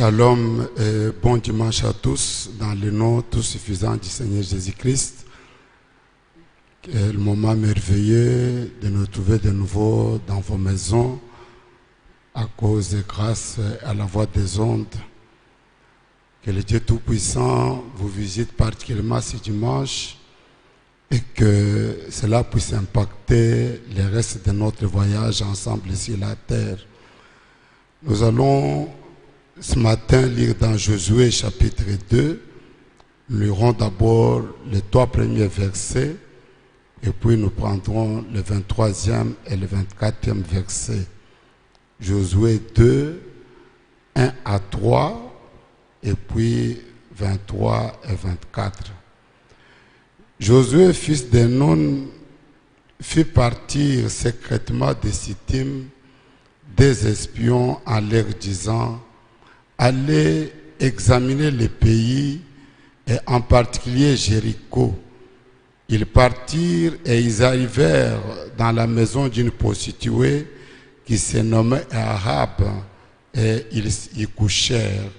Shalom et bon dimanche à tous dans le nom tout suffisant du Seigneur Jésus-Christ. Quel moment merveilleux de nous trouver de nouveau dans vos maisons à cause et grâce à la voix des ondes. Que le Dieu Tout-Puissant vous visite particulièrement ce dimanche et que cela puisse impacter le reste de notre voyage ensemble sur la terre. Nous allons ce matin lire dans Josué chapitre 2. Nous lirons d'abord les 3 premiers versets et puis nous prendrons le 23e et le 24e verset. Josué 2, 1 à 3 et puis 23 et 24. Josué, fils de Nun, fit partir secrètement de Sittim des espions en leur disant: allez examiner le pays et en particulier Jéricho. Ils partirent et ils arrivèrent dans la maison d'une prostituée qui se nommait Ahab et ils y couchèrent.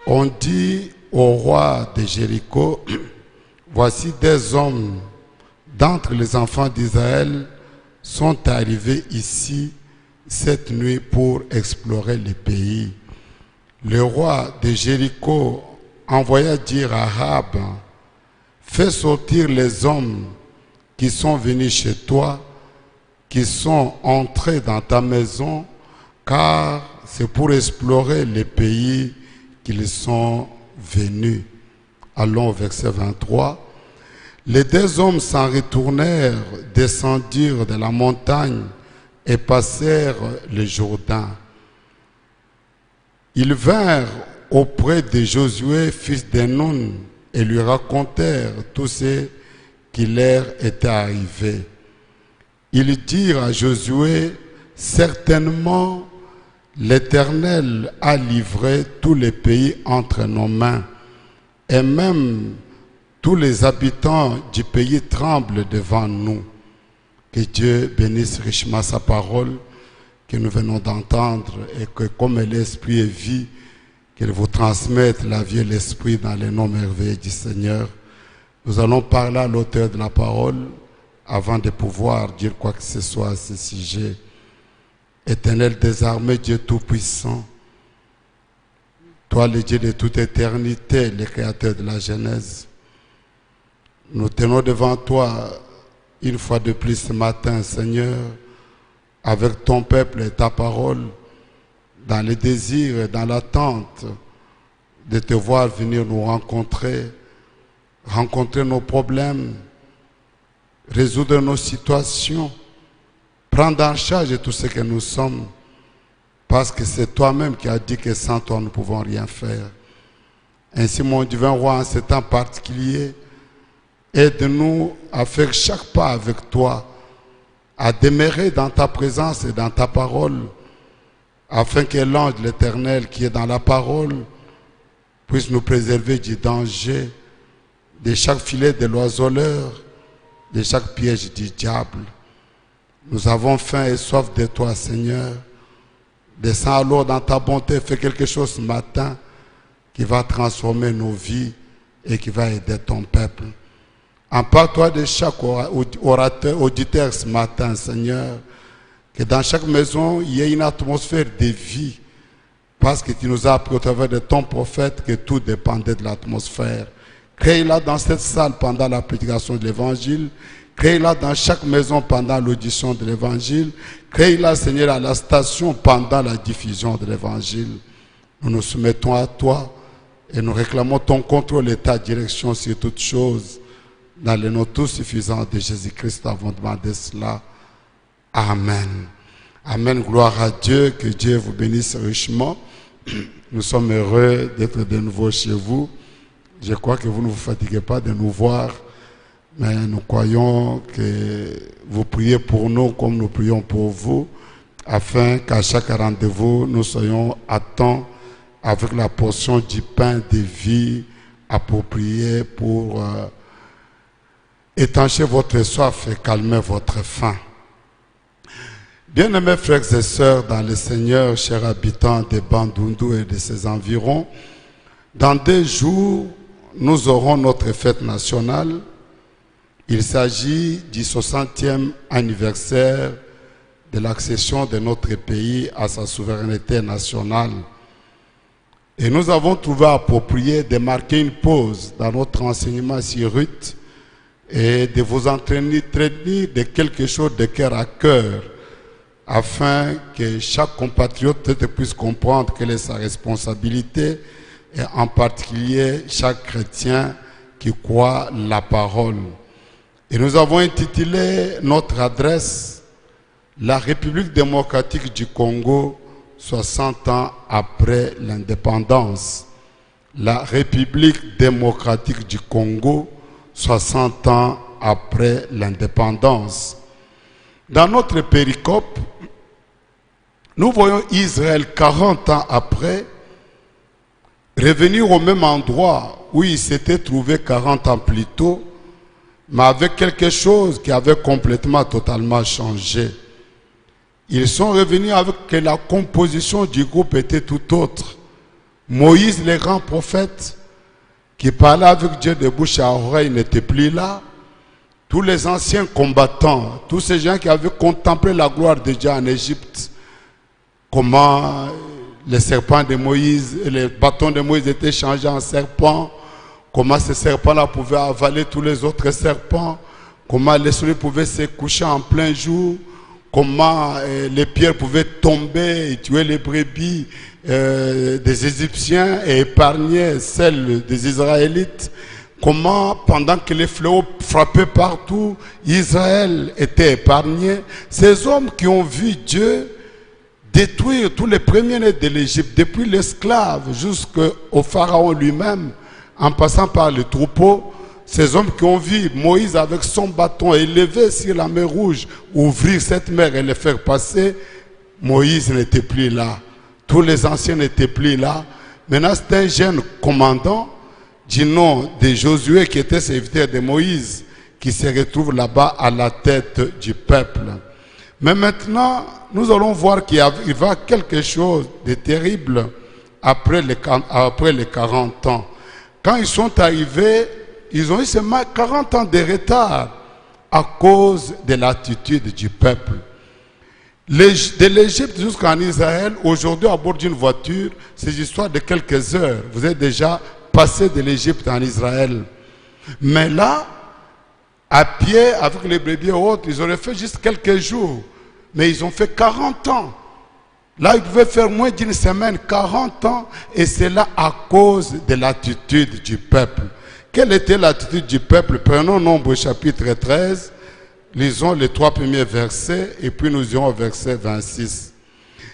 On dit au roi de Jéricho: voici des hommes d'entre les enfants d'Israël sont arrivés ici cette nuit pour explorer le pays. Le roi de Jéricho envoya dire à Ahab: fais sortir les hommes qui sont venus chez toi, qui sont entrés dans ta maison, car c'est pour explorer le pays qu'ils sont venus. Allons au verset 23. Les 2 hommes s'en retournèrent, descendirent de la montagne et passèrent le Jourdain. Ils vinrent auprès de Josué, fils de Nun, et lui racontèrent tout ce qui leur était arrivé. Ils dirent à Josué: certainement l'Éternel a livré tout le pays entre nos mains, et même tous les habitants du pays tremblent devant nous. Que Dieu bénisse richement sa parole que nous venons d'entendre et que comme l'Esprit est vie, qu'il vous transmette la vie et l'Esprit dans le nom merveilleux du Seigneur. Nous allons parler à l'auteur de la parole avant de pouvoir dire quoi que ce soit à ce sujet. Éternel des armées, Dieu Tout-Puissant, toi le Dieu de toute éternité, le Créateur de la Genèse, nous tenons devant toi une fois de plus ce matin, Seigneur, avec ton peuple et ta parole, dans le désir et dans l'attente de te voir venir nous rencontrer nos problèmes, résoudre nos situations, prendre en charge tout ce que nous sommes, parce que c'est toi-même qui as dit que sans toi nous ne pouvons rien faire. Ainsi, mon divin roi, en ce temps particulier, aide-nous à faire chaque pas avec toi, à demeurer dans ta présence et dans ta parole, afin que l'ange de l'Éternel qui est dans la parole puisse nous préserver du danger, de chaque filet de l'oiseleur, de chaque piège du diable. Nous avons faim et soif de toi, Seigneur. Descends alors dans ta bonté, fais quelque chose ce matin qui va transformer nos vies et qui va aider ton peuple. Empare-toi de chaque orateur, auditeur ce matin, Seigneur, que dans chaque maison, il y ait une atmosphère de vie, parce que tu nous as appris au travers de ton prophète que tout dépendait de l'atmosphère. Crée-la dans cette salle pendant la prédication de l'Évangile, crée-la dans chaque maison pendant l'audition de l'Évangile, crée-la, Seigneur, à la station pendant la diffusion de l'Évangile. Nous nous soumettons à toi et nous réclamons ton contrôle et ta direction sur toutes choses. Dans le nom tout suffisant de Jésus-Christ, nous avons demandé cela. Amen. Amen. Gloire à Dieu. Que Dieu vous bénisse richement. Nous sommes heureux d'être de nouveau chez vous. Je crois que vous ne vous fatiguez pas de nous voir, mais nous croyons que vous priez pour nous comme nous prions pour vous, afin qu'à chaque rendez-vous, nous soyons à temps avec la portion du pain de vie appropriée pour étancher votre soif et calmer votre faim. Bien-aimés frères et sœurs dans le Seigneur, chers habitants de Bandundu et de ses environs, dans 2 jours, nous aurons notre fête nationale. Il s'agit du 60e anniversaire de l'accession de notre pays à sa souveraineté nationale. Et nous avons trouvé approprié de marquer une pause dans notre enseignement sur Ruth et de vous entraîner de quelque chose de cœur à cœur, afin que chaque compatriote puisse comprendre quelle est sa responsabilité, et en particulier chaque chrétien qui croit la parole. Et nous avons intitulé notre adresse « La République démocratique du Congo, 60 ans après l'indépendance ». La République démocratique du Congo, 60 ans après l'indépendance. Dans notre péricope, nous voyons Israël 40 ans après revenir au même endroit où il s'était trouvé 40 ans plus tôt, mais avec quelque chose qui avait complètement, totalement changé. Ils sont revenus avec que la composition du groupe était tout autre. Moïse, le grand prophète, qui parlait avec Dieu de bouche à oreille, n'était plus là. Tous les anciens combattants, tous ces gens qui avaient contemplé la gloire de Dieu en Égypte, comment les serpents de Moïse, les bâtons de Moïse étaient changés en serpents, comment ces serpents-là pouvaient avaler tous les autres serpents, comment les soleils pouvaient se coucher en plein jour, comment les pierres pouvaient tomber et tuer les brebis des Égyptiens et épargner celles des Israélites. Comment, pendant que les fléaux frappaient partout, Israël était épargné. Ces hommes qui ont vu Dieu détruire tous les premiers-nés de l'Égypte, depuis l'esclave jusqu'au pharaon lui-même, en passant par les troupeaux, ces hommes qui ont vu Moïse avec son bâton élevé sur la mer Rouge, ouvrir cette mer et les faire passer, Moïse n'était plus là. Tous les anciens n'étaient plus là. Maintenant, c'est un jeune commandant du nom de Josué, qui était serviteur de Moïse, qui se retrouve là-bas à la tête du peuple. Mais maintenant, nous allons voir qu'il va quelque chose de terrible après les 40 ans. Quand ils sont arrivés, ils ont eu seulement 40 ans de retard à cause de l'attitude du peuple. De l'Égypte jusqu'en Israël, aujourd'hui à bord d'une voiture, c'est l'histoire de quelques heures. Vous êtes déjà passé de l'Égypte en Israël. Mais là, à pied, avec les brebis et autres, ils auraient fait juste quelques jours. Mais ils ont fait 40 ans. Là, ils pouvaient faire moins d'une semaine, 40 ans. Et c'est là à cause de l'attitude du peuple. Quelle était l'attitude du peuple? Prenons Nombre chapitre 13. Lisons les 3 premiers versets et puis nous irons au verset 26.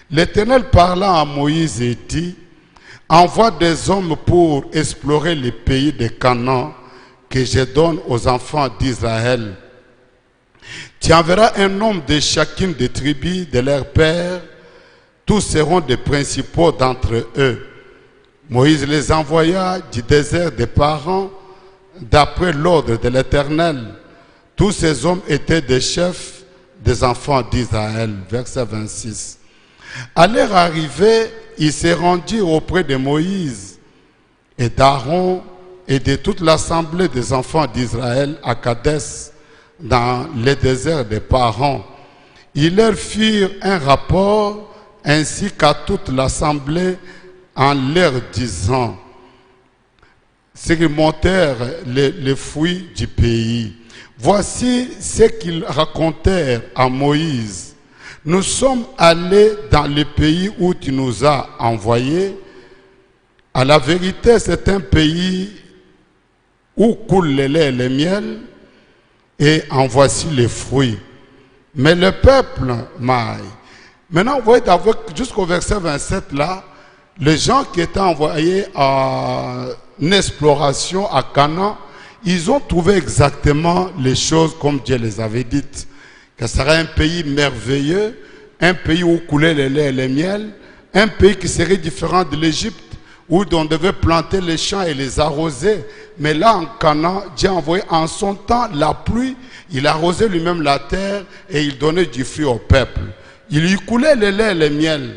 L'Éternel parla à Moïse et dit: envoie des hommes pour explorer les pays de Canaan que je donne aux enfants d'Israël. Tu enverras un homme de chacune des tribus de leur père. Tous seront des principaux d'entre eux. Moïse les envoya du désert des parents d'après l'ordre de l'Éternel. Tous ces hommes étaient des chefs des enfants d'Israël. Verset 26. À leur arrivée, ils se rendirent auprès de Moïse et d'Aaron et de toute l'assemblée des enfants d'Israël à Kadès, dans le désert des parents. Ils leur firent un rapport ainsi qu'à toute l'assemblée en leur disant ce qu'ils montèrent les fruits du pays. Voici ce qu'ils racontèrent à Moïse. Nous sommes allés dans le pays où tu nous as envoyés. À la vérité, c'est un pays où coule le lait et le miel, et en voici les fruits. Mais le peuple maille. Maintenant, vous voyez, jusqu'au verset 27 là, les gens qui étaient envoyés en exploration à Canaan, ils ont trouvé exactement les choses comme Dieu les avait dites. Que ce serait un pays merveilleux, un pays où coulait le lait et le miel, un pays qui serait différent de l'Égypte, où on devait planter les champs et les arroser. Mais là, en Canaan, Dieu a envoyé en son temps la pluie, il arrosait lui-même la terre et il donnait du fruit au peuple. Il lui coulait le lait et le miel.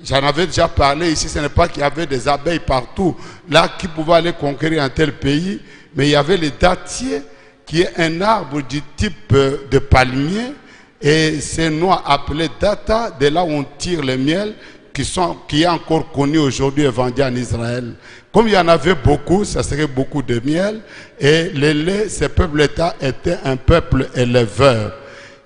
J'en avais déjà parlé ici, ce n'est pas qu'il y avait des abeilles partout, là qui pouvaient aller conquérir un tel pays, mais il y avait le dattier, qui est un arbre du type de palmier, et c'est noix appelé data, de là où on tire le miel, qui est encore connu aujourd'hui et vendu en Israël. Comme il y en avait beaucoup, ça serait beaucoup de miel, et le lait, ce peuple-là était un peuple éleveur.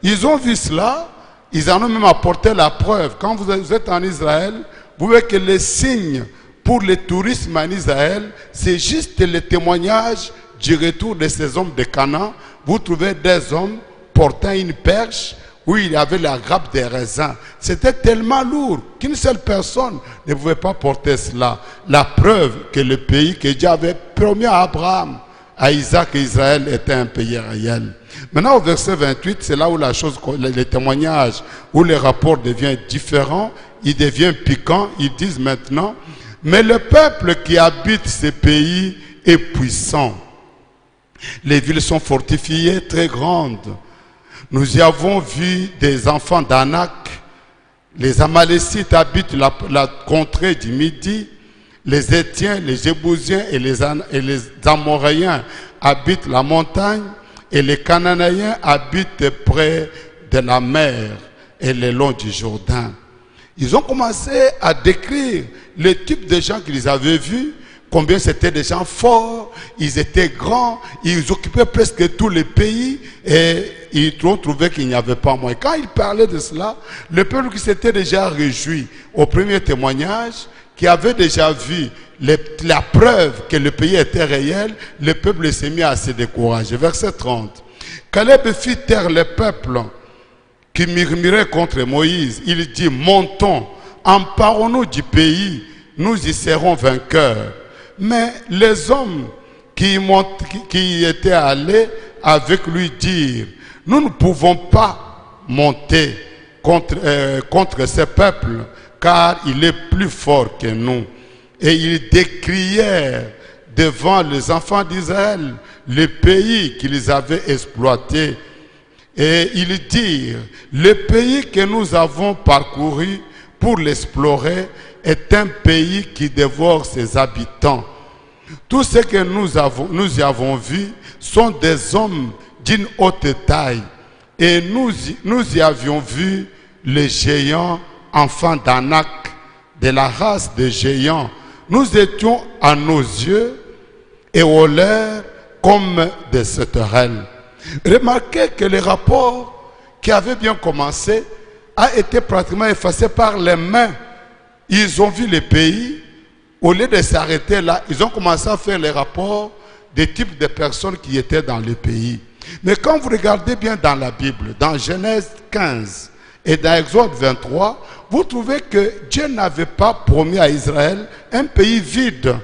Ils ont vu cela, ils en ont même apporté la preuve. Quand vous êtes en Israël, vous voyez que les signes pour le tourisme en Israël, c'est juste le témoignage du retour de ces hommes de Canaan. Vous trouvez des hommes portant une perche où il y avait la grappe des raisins. C'était tellement lourd qu'une seule personne ne pouvait pas porter cela. La preuve que le pays que Dieu avait promis à Abraham, à Isaac et Israël était un pays réel. Maintenant, au verset 28, c'est là où la chose, les témoignages, où les rapports deviennent différents, ils deviennent piquants. Ils disent maintenant, mais le peuple qui habite ces pays est puissant. Les villes sont fortifiées, très grandes. Nous y avons vu des enfants d'Anak. Les Amalécites habitent la contrée du Midi. Les Étiens, les Jébusiens et les Amoréens habitent la montagne. Et les Cananéens habitent près de la mer et le long du Jourdain. Ils ont commencé à décrire le type de gens qu'ils avaient vus, combien c'était des gens forts, ils étaient grands, ils occupaient presque tous les pays et ils ont trouvé qu'il n'y avait pas moins. Quand ils parlaient de cela, le peuple qui s'était déjà réjoui au premier témoignage, qui avait déjà vu la preuve que le pays était réel, le peuple s'est mis à se décourager. Verset 30. Caleb fit taire le peuple qui murmurait contre Moïse. Il dit, montons, emparons-nous du pays, nous y serons vainqueurs. Mais les hommes qui étaient allés avec lui dirent, nous ne pouvons pas monter contre ce peuple, car il est plus fort que nous. Et ils décrièrent devant les enfants d'Israël le pays qu'ils avaient exploité. Et ils dirent, le pays que nous avons parcouru pour l'explorer est un pays qui dévore ses habitants. Tout ce que nous y avons vu sont des hommes d'une haute taille. Et nous y avions vu les géants, enfants d'Anak, de la race des géants. Nous étions à nos yeux et aux leurs comme des sauterelles. Remarquez que le rapport qui avait bien commencé a été pratiquement effacé par les mains. Ils ont vu les pays, au lieu de s'arrêter là, ils ont commencé à faire les rapports des types de personnes qui étaient dans le pays. Mais quand vous regardez bien dans la Bible, dans Genèse 15 et dans Exode 23, vous trouvez que Dieu n'avait pas promis à Israël un pays vide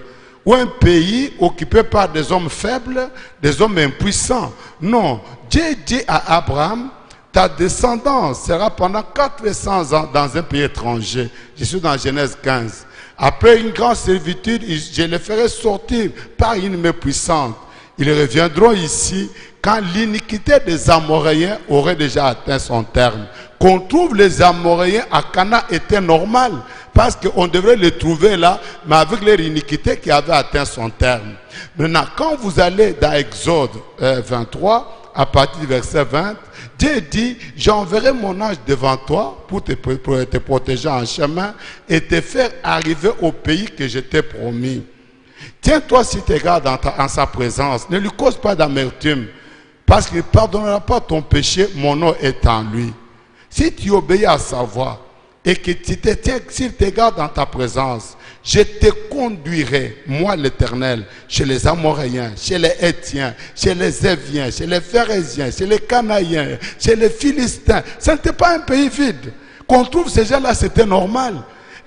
ou un pays occupé par des hommes faibles, des hommes impuissants. Non, Dieu dit à Abraham, ta descendance sera pendant 400 ans dans un pays étranger. Je suis dans Genèse 15. Après une grande servitude, je les ferai sortir par une main puissante. Ils reviendront ici quand l'iniquité des Amoréens aurait déjà atteint son terme. Qu'on trouve les Amoréens à Canaan était normal, parce qu'on devrait les trouver là, mais avec leur iniquité qui avait atteint son terme. Maintenant, quand vous allez dans Exode 23, à partir du verset 20, Dieu dit, j'enverrai mon ange devant toi pour te protéger en chemin et te faire arriver au pays que je t'ai promis. Tiens-toi si tu gardes en sa présence, ne lui cause pas d'amertume, parce qu'il ne pardonnera pas ton péché, mon nom est en lui. Si tu obéis à sa voix et que tu te tiens, s'il te garde dans ta présence, je te conduirai, moi l'Éternel, chez les Amoréens, chez les Hétiens, chez les Éviens, chez les Phérésiens, chez les Canaïens, chez les Philistins. Ce n'était pas un pays vide. Qu'on trouve ces gens-là, c'était normal.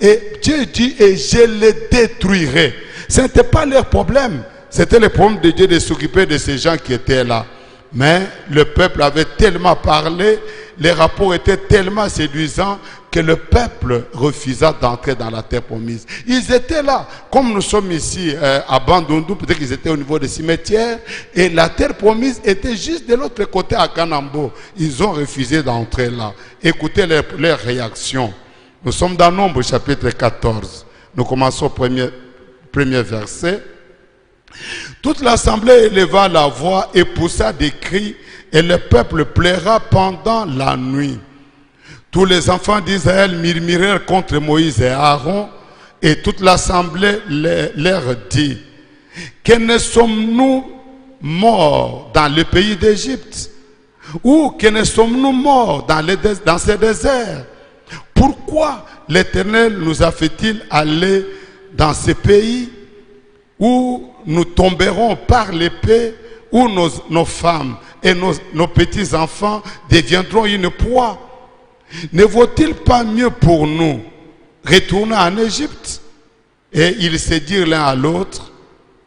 Et Dieu dit, et je les détruirai. Ce n'était pas leur problème. C'était le problème de Dieu de s'occuper de ces gens qui étaient là. Mais le peuple avait tellement parlé, les rapports étaient tellement séduisants que le peuple refusa d'entrer dans la terre promise. Ils étaient là, comme nous sommes ici à Bandundu, peut-être qu'ils étaient au niveau des cimetières, et la terre promise était juste de l'autre côté à Kanambo. Ils ont refusé d'entrer là. Écoutez leur réaction. Nous sommes dans Nombre chapitre 14. Nous commençons au premier verset. Toute l'assemblée éleva la voix et poussa des cris, et le peuple pleura pendant la nuit. Tous les enfants d'Israël murmurèrent contre Moïse et Aaron, et toute l'assemblée leur dit: que ne sommes-nous morts dans le pays d'Égypte, ou que ne sommes-nous morts dans ces déserts? Pourquoi l'Éternel nous a fait-il aller dans ce pays où nous tomberons par l'épée, où nos femmes et nos petits-enfants deviendront une proie? Ne vaut-il pas mieux pour nous retourner en Égypte? Et ils se dirent l'un à l'autre: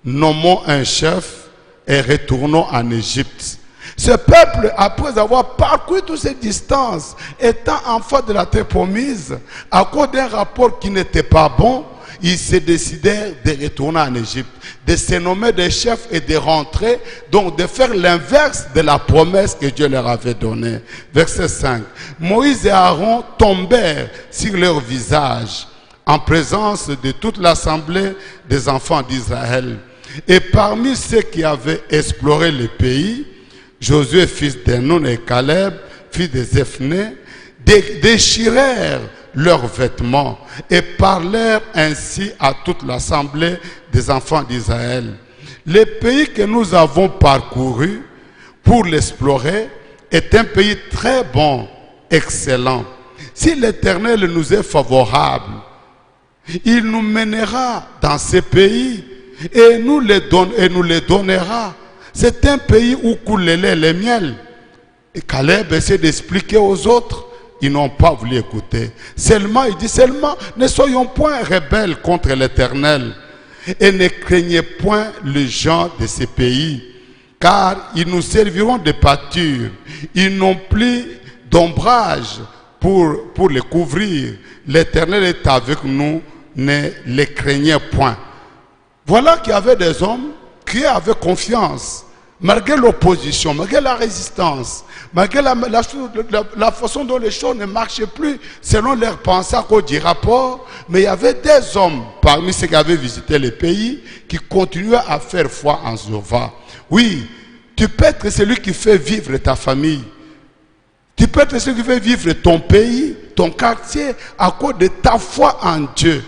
nommons un chef et retournons en Égypte. Ce peuple, après avoir parcouru toutes ces distances, étant enfant de la terre promise, à cause d'un rapport qui n'était pas bon, ils se décidèrent de retourner en Égypte, de se nommer des chefs et de rentrer, donc de faire l'inverse de la promesse que Dieu leur avait donnée. Verset 5. Moïse et Aaron tombèrent sur leur visage en présence de toute l'assemblée des enfants d'Israël. Et parmi ceux qui avaient exploré le pays, Josué, fils de Nun, et Caleb, fils de Jephné, déchirèrent leurs vêtements et parlèrent ainsi à toute l'assemblée des enfants d'Israël. Le pays que nous avons parcouru pour l'explorer est un pays très bon, excellent. Si l'Éternel nous est favorable, il nous mènera dans ce pays et nous les donnera. C'est un pays où coule le lait et le miel. Et Caleb essaie d'expliquer aux autres. Ils n'ont pas voulu écouter. Il dit seulement, ne soyons point rebelles contre l'Éternel et ne craignez point les gens de ces pays, car ils nous serviront de pâture. Ils n'ont plus d'ombrage pour les couvrir. L'Éternel est avec nous, ne les craignez point. Voilà qu'il y avait des hommes qui avaient confiance, malgré l'opposition, malgré la résistance, malgré la façon dont les choses ne marchaient plus selon leurs pensées à cause du rapport. Mais il y avait des hommes parmi ceux qui avaient visité le pays qui continuaient à faire foi en Jéhovah. Oui, tu peux être celui qui fait vivre ta famille. Tu peux être celui qui fait vivre ton pays, ton quartier, à cause de ta foi en Dieu.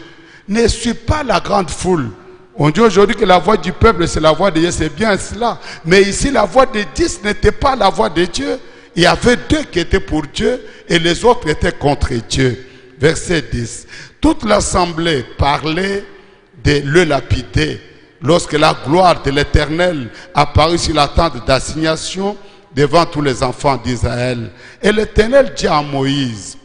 Ne suis pas la grande foule. On dit aujourd'hui que la voix du peuple, c'est la voix de Dieu, c'est bien cela. Mais ici, la voix de 10 n'était pas la voix de Dieu. Il y avait 2 qui étaient pour Dieu et les autres étaient contre Dieu. Verset 10. Toute l'assemblée parlait de le lapider lorsque la gloire de l'Éternel apparut sur la tente d'assignation devant tous les enfants d'Israël. Et l'Éternel dit à Moïse: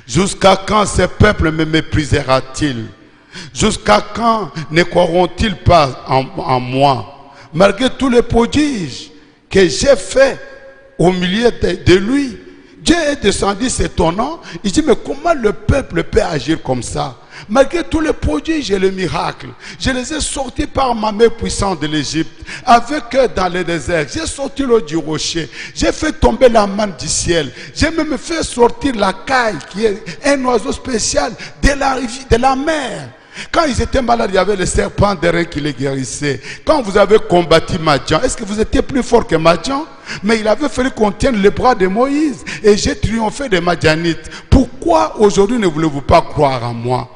jusqu'à quand ce peuple me méprisera-t-il? Jusqu'à quand ne croiront-ils pas en moi? Malgré tous les prodiges que j'ai faits au milieu de lui, Dieu est descendu s'étonnant. Il dit: mais comment le peuple peut agir comme ça? Malgré tous les prodiges et les miracles, je les ai sortis par ma main puissante de l'Égypte, avec eux dans le désert. J'ai sorti l'eau du rocher, j'ai fait tomber la manne du ciel, j'ai même fait sortir la caille, qui est un oiseau spécial, de la mer. Quand ils étaient malades, il y avait le serpent d'airain qui les guérissait. Quand vous avez combattu Madian, est-ce que vous étiez plus fort que Madian? Mais il avait fallu qu'on tienne les bras de Moïse. Et j'ai triomphé des Madianites. Pourquoi aujourd'hui ne voulez-vous pas croire en moi?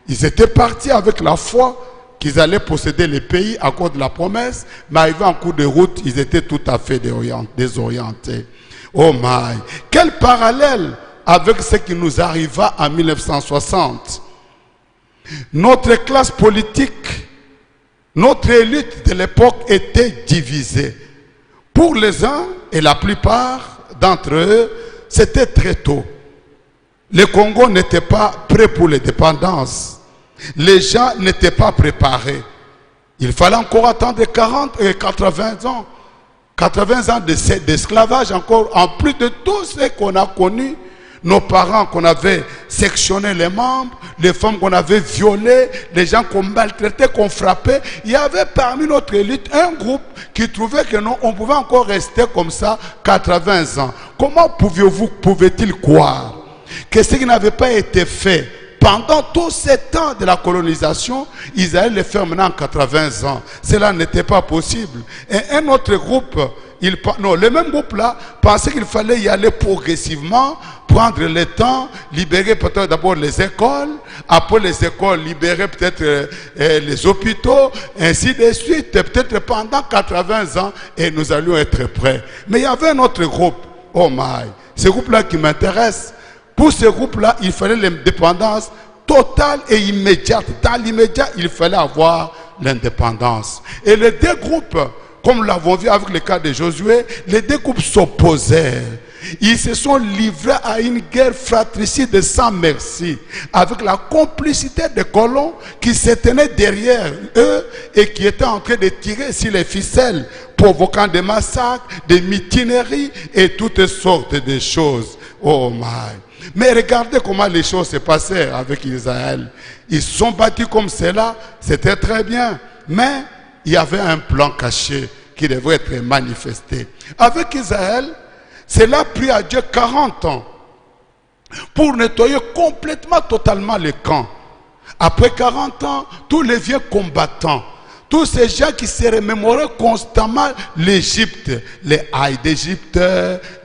Ils étaient partis avec la foi qu'ils allaient posséder le pays à cause de la promesse. Mais arrivés en cours de route, ils étaient tout à fait désorientés. Oh my! Quel parallèle avec ce qui nous arriva en 1960. Notre classe politique, notre élite de l'époque était divisée. Pour les uns, et la plupart d'entre eux, c'était très tôt. Le Congo n'était pas prêt pour l'indépendance. Les gens n'étaient pas préparés. Il fallait encore attendre 40 et 80 ans 80 ans d'esclavage encore, en plus de tout ce qu'on a connu, nos parents qu'on avait sectionné les membres, les femmes qu'on avait violées, les gens qu'on maltraitait, qu'on frappait. Il y avait parmi notre élite un groupe qui trouvait que non, on pouvait encore rester comme ça 80 ans. Comment pouvait-il croire que ce qui n'avait pas été fait pendant tous ces temps de la colonisation, ils allaient le faire maintenant en 80 ans. Cela n'était pas possible. Et un autre groupe, le même groupe-là, pensait qu'il fallait y aller progressivement, prendre le temps, libérer peut-être d'abord les écoles, après les écoles, libérer peut-être les hôpitaux, ainsi de suite, peut-être pendant 80 ans, et nous allions être prêts. Mais il y avait un autre groupe, oh my, ce groupe-là qui m'intéresse. Pour ce groupe-là, il fallait l'indépendance totale et immédiate. Dans l'immédiat, il fallait avoir l'indépendance. Et les deux groupes, comme nous l'avons vu avec le cas de Josué, les deux groupes s'opposèrent. Ils se sont livrés à une guerre fratricide sans merci, avec la complicité des colons qui se tenaient derrière eux et qui étaient en train de tirer sur les ficelles, provoquant des massacres, des mutineries et toutes sortes de choses. Oh my! Mais regardez comment les choses se passaient avec Israël. Ils se sont battus comme cela, c'était très bien. Mais il y avait un plan caché qui devrait être manifesté. Avec Israël, cela a pris à Dieu 40 ans pour nettoyer complètement, totalement les camps. Après 40 ans, tous les vieux combattants, tous ces gens qui se remémoraient constamment l'Égypte, les ailles d'Égypte,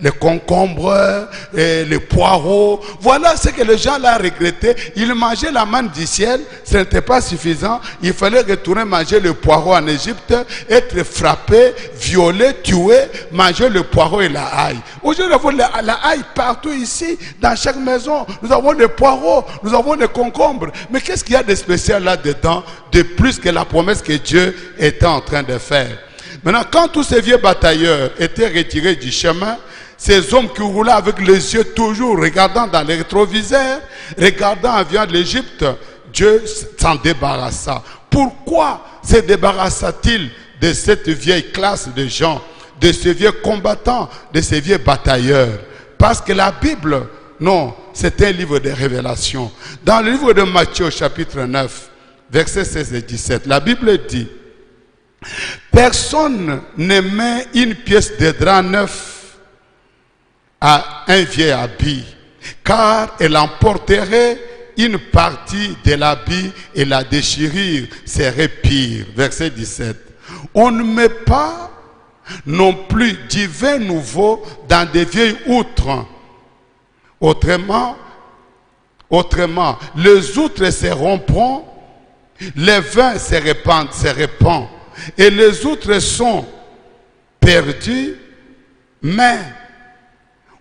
les concombres, les poireaux. Voilà ce que les gens là regrettaient. Ils mangeaient la manne du ciel, ce n'était pas suffisant. Il fallait retourner manger le poireau en Égypte, être frappé, violé, tué, manger le poireau et la aille. Aujourd'hui, nous avons la aille partout ici, dans chaque maison. Nous avons les poireaux, nous avons les concombres. Mais qu'est-ce qu'il y a de spécial là-dedans, de plus que la promesse que Dieu était en train de faire? Maintenant, quand tous ces vieux batailleurs étaient retirés du chemin, ces hommes qui roulaient avec les yeux toujours regardant dans les rétroviseurs, regardant en venant de l'Égypte, Dieu s'en débarrassa. Pourquoi se débarrassa-t-il de cette vieille classe de gens, de ces vieux combattants, de ces vieux batailleurs? Parce que la Bible, non, c'est un livre de révélation. Dans le livre de Matthieu, chapitre 9, versets 16 et 17, la Bible dit: personne ne met une pièce de drap neuf à un vieil habit, car elle emporterait une partie de l'habit et la déchirure serait pire. Verset 17. On ne met pas non plus du vin nouveau dans des vieilles outres. Autrement, les outres se rompront, les vins se répandent, et les outres sont perdus, mais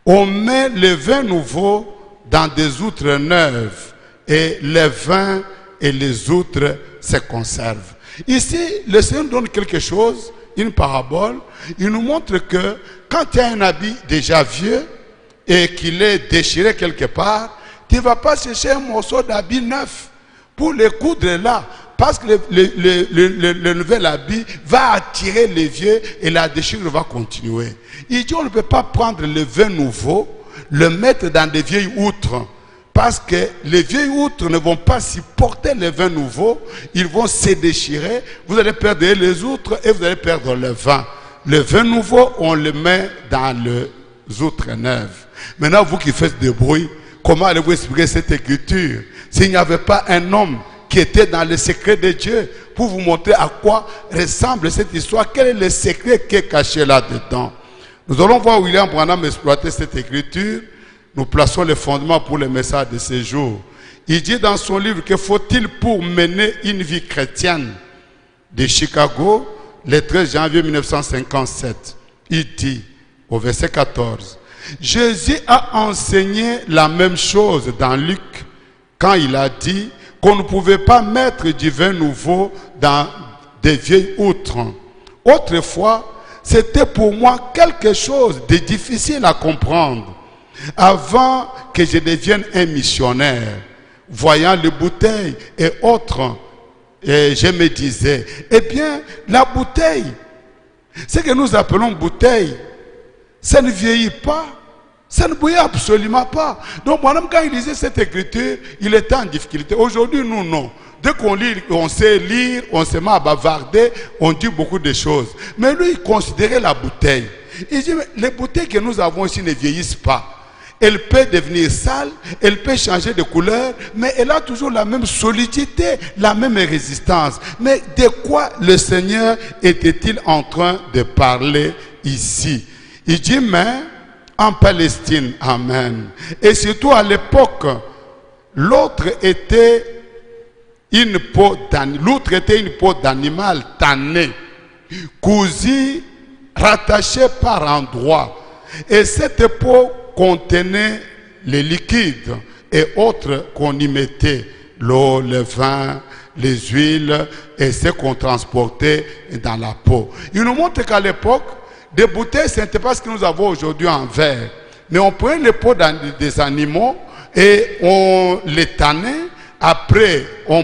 on met le vin nouveau dans des outres neuves, et les vins et les outres se conservent. Ici, le Seigneur donne quelque chose, une parabole. Il nous montre que quand il y a un habit déjà vieux et qu'il est déchiré quelque part, tu ne vas pas chercher un morceau d'habit neuf pour le coudre là, parce que le nouvel habit va attirer les vieux et la déchirure va continuer. Il dit on ne peut pas prendre le vin nouveau, le mettre dans des vieilles outres, parce que les vieilles outres ne vont pas supporter le vin nouveau, ils vont se déchirer, vous allez perdre les outres et vous allez perdre le vin. Le vin nouveau, on le met dans les outres neuves. Maintenant, vous qui faites du bruit, comment allez-vous expliquer cette écriture s'il n'y avait pas un homme qui était dans le secret de Dieu pour vous montrer à quoi ressemble cette histoire? Quel est le secret qui est caché là-dedans? Nous allons voir William Branham exploiter cette écriture. Nous plaçons les fondements pour le message de ce jour. Il dit dans son livre que faut-il pour mener une vie chrétienne de Chicago, le 13 janvier 1957. Il dit au verset 14, Jésus a enseigné la même chose dans Luc quand il a dit qu'on ne pouvait pas mettre du vin nouveau dans des vieilles outres. Autrefois, c'était pour moi quelque chose de difficile à comprendre. Avant que je devienne un missionnaire, voyant les bouteilles et autres, et je me disais, eh bien, la bouteille, Ce que nous appelons bouteille, ça ne vieillit pas. Ça ne bouillit absolument pas. Donc, moi-même, quand il lisait cette écriture, il était en difficulté. Aujourd'hui, nous, non. Dès qu'on lit, on sait lire, on se met à bavarder, on dit beaucoup de choses. Mais lui, il considérait la bouteille. Il dit, mais les bouteilles que nous avons ici ne vieillissent pas. Elle peut devenir sale, elle peut changer de couleur, mais elle a toujours la même solidité, la même résistance. Mais de quoi le Seigneur était-il en train de parler ici? Il dit, mais en Palestine, amen. Et surtout à l'époque, l'autre était une peau d'animal tanné, cousu, rattaché par endroits. Et cette peau contenait les liquides et autres qu'on y mettait, l'eau, le vin, les huiles et ce qu'on transportait dans la peau. Il nous montre qu'à l'époque, des bouteilles, ce n'était pas ce que nous avons aujourd'hui en verre. Mais on prenait les peaux des animaux et on les tannait. Après, on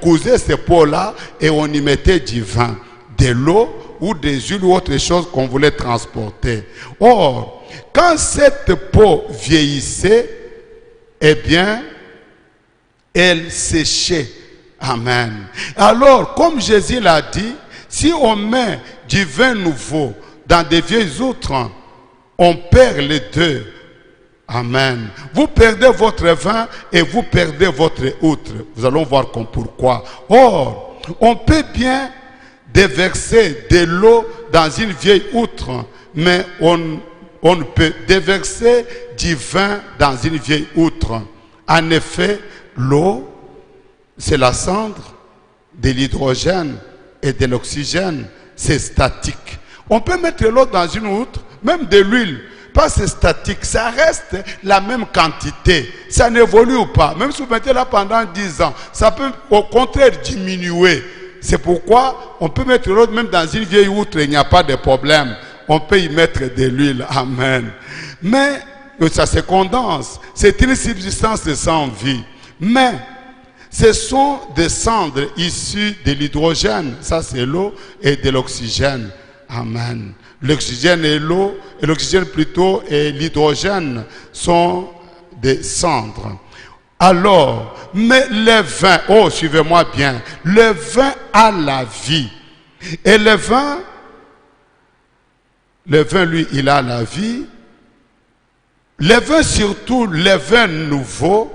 cousait ces peaux-là et on y mettait du vin, de l'eau ou des huiles ou autre chose qu'on voulait transporter. Or, quand cette peau vieillissait, eh bien, elle séchait. Amen. Alors, comme Jésus l'a dit, si on met du vin nouveau dans des vieilles outres, on perd les deux. Amen. Vous perdez votre vin et vous perdez votre outre. Nous allons voir pourquoi. Or, on peut bien déverser de l'eau dans une vieille outre, mais on ne peut déverser du vin dans une vieille outre. En effet, l'eau, c'est la cendre de l'hydrogène et de l'oxygène. C'est statique. On peut mettre l'eau dans une outre, même de l'huile. Pas c'est statique, ça reste la même quantité. Ça n'évolue pas. Même si vous mettez là pendant 10 ans, ça peut au contraire diminuer. C'est pourquoi on peut mettre l'eau même dans une vieille outre, il n'y a pas de problème. On peut y mettre de l'huile. Amen. Mais ça se condense. C'est une substance sans vie. Mais ce sont des cendres issues de l'hydrogène. Ça c'est l'eau et de l'oxygène. Amen. L'oxygène et l'eau, et l'oxygène plutôt et l'hydrogène sont des cendres. Alors, mais le vin, oh suivez-moi bien, le vin a la vie. Et le vin lui, il a la vie. Le vin surtout, le vin nouveau,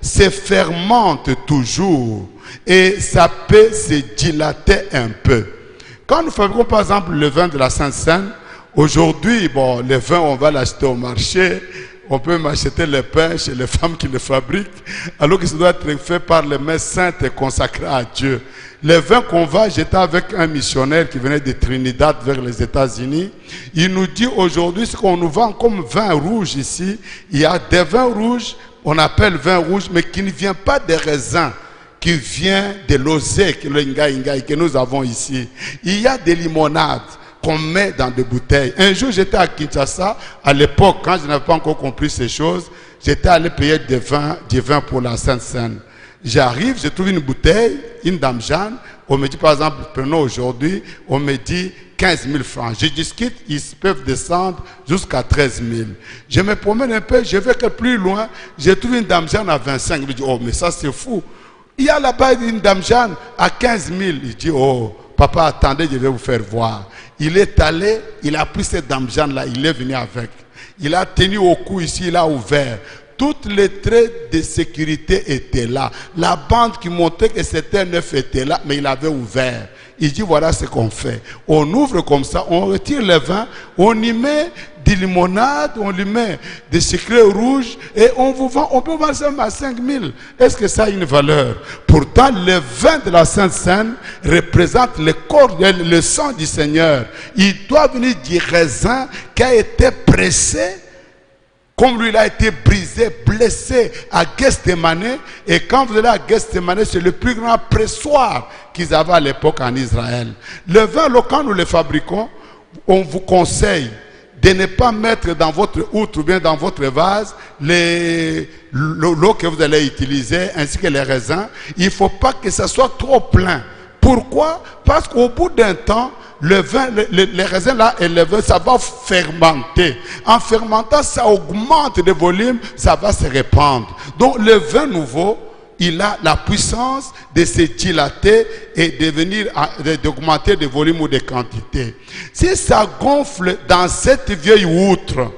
se fermente toujours et ça peut se dilater un peu. Quand nous fabriquons par exemple le vin de la Sainte-Seine, aujourd'hui, bon, le vin, on va l'acheter au marché, on peut m'acheter le pain chez les femmes qui le fabriquent, alors que ça doit être fait par les mains saintes et consacrées à Dieu. Le vin qu'on va, j'étais avec un missionnaire qui venait de Trinidad vers les États-Unis. Il nous dit aujourd'hui, ce qu'on nous vend comme vin rouge ici, il y a des vins rouges, on appelle vin rouge, mais qui ne vient pas des raisins, qui vient de l'osé que nous avons ici. Il y a des limonades qu'on met dans des bouteilles. Un jour, j'étais à Kinshasa, à l'époque, quand je n'avais pas encore compris ces choses, j'étais allé payer du vin pour la Sainte-Seine. J'arrive, je trouve une bouteille, une dame Jeanne, on me dit par exemple, prenons aujourd'hui, on me dit 15 000 francs. Je discute, ils peuvent descendre jusqu'à 13 000. Je me promène un peu, je vais que plus loin, je trouve une dame Jeanne à 25 000. Je dis, oh mais ça c'est fou. Il y a là-bas une dame Jeanne à 15 000. Il dit, oh, papa, attendez, je vais vous faire voir. Il est allé, il a pris cette dame Jeanne-là, il est venu avec. Il a tenu au cou ici, il a ouvert. Toutes les traits de sécurité étaient là. La bande qui montrait que c'était neuf était là, mais il avait ouvert. Il dit, voilà ce qu'on fait. On ouvre comme ça, on retire le vin, on y met des limonades, on lui met des secrets rouges et on vous vend, on peut vendre ça à 5 000. Est-ce que ça a une valeur? Pourtant, le vin de la Sainte Seine représente le corps, le sang du Seigneur. Il doit venir du raisin qui a été pressé, comme lui il a été brisé, blessé à Gethsémane. Et quand vous allez à Gethsémane, c'est le plus grand pressoir qu'ils avaient à l'époque en Israël. Le vin, quand nous le fabriquons, on vous conseille de ne pas mettre dans votre outre ou bien dans votre vase l'eau que vous allez utiliser ainsi que les raisins. Il ne faut pas que ça soit trop plein. Pourquoi? Parce qu'au bout d'un temps, le vin, les raisins là et le vin, ça va fermenter. En fermentant, ça augmente le volume, ça va se répandre. Donc le vin nouveau, il a la puissance de se dilater et d'augmenter de volume ou de quantité. Si ça gonfle dans cette vieille outre,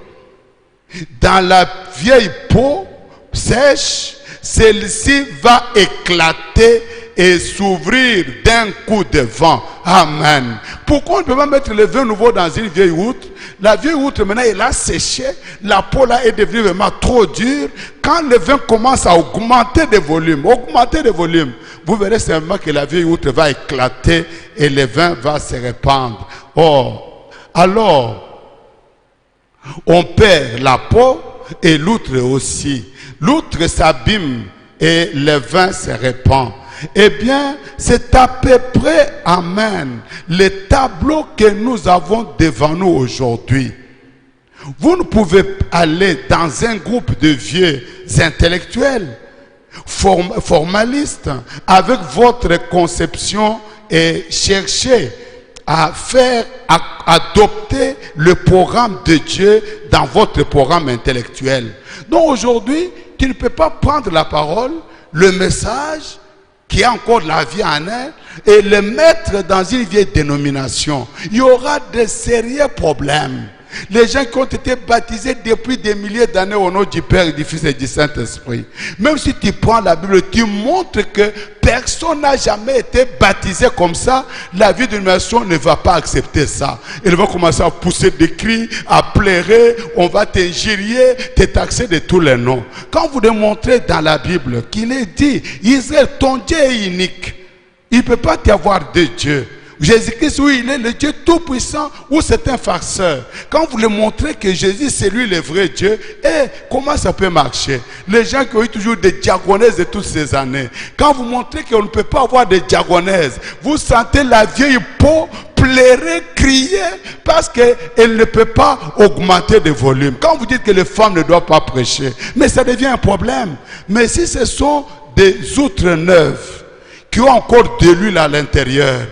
dans la vieille peau sèche, celle-ci va éclater et s'ouvrir d'un coup de vent. Amen. Pourquoi on ne peut pas mettre le vin nouveau dans une vieille outre? La vieille outre maintenant elle a séché, la peau là est devenue vraiment trop dure. Quand le vin commence à augmenter de volume, vous verrez simplement que la vieille outre va éclater et le vin va se répandre. Or, alors, on perd la peau et l'outre aussi. L'outre s'abîme et le vin se répand. Eh bien, c'est à peu près, amen, le tableau que nous avons devant nous aujourd'hui. Vous ne pouvez aller dans un groupe de vieux intellectuels, formalistes, avec votre conception et chercher à adopter le programme de Dieu dans votre programme intellectuel. Donc aujourd'hui, tu ne peux pas prendre la parole, le message qui a encore la vie en elle et le mettre dans une vieille dénomination. Il y aura de sérieux problèmes. Les gens qui ont été baptisés depuis des milliers d'années au nom du Père, du Fils et du Saint-Esprit. Même si tu prends la Bible, tu montres que personne n'a jamais été baptisé comme ça. La vie d'une nation ne va pas accepter ça. Elle va commencer à pousser des cris, à pleurer, on va t'injurier, te taxer de tous les noms. Quand vous démontrez dans la Bible qu'il est dit, Israël, ton Dieu est unique. Il ne peut pas y avoir deux dieux. Jésus-Christ, oui, il est le Dieu tout-puissant ou c'est un farceur. Quand vous lui montrez que Jésus, c'est lui le vrai Dieu, comment ça peut marcher? Les gens qui ont eu toujours des diagonaises de toutes ces années, quand vous montrez qu'on ne peut pas avoir de diagonaises, vous sentez la vieille peau pleurer, crier, parce qu'elle ne peut pas augmenter de volume. Quand vous dites que les femmes ne doivent pas prêcher, mais ça devient un problème. Mais si ce sont des outres neuves, qui ont encore de l'huile à l'intérieur,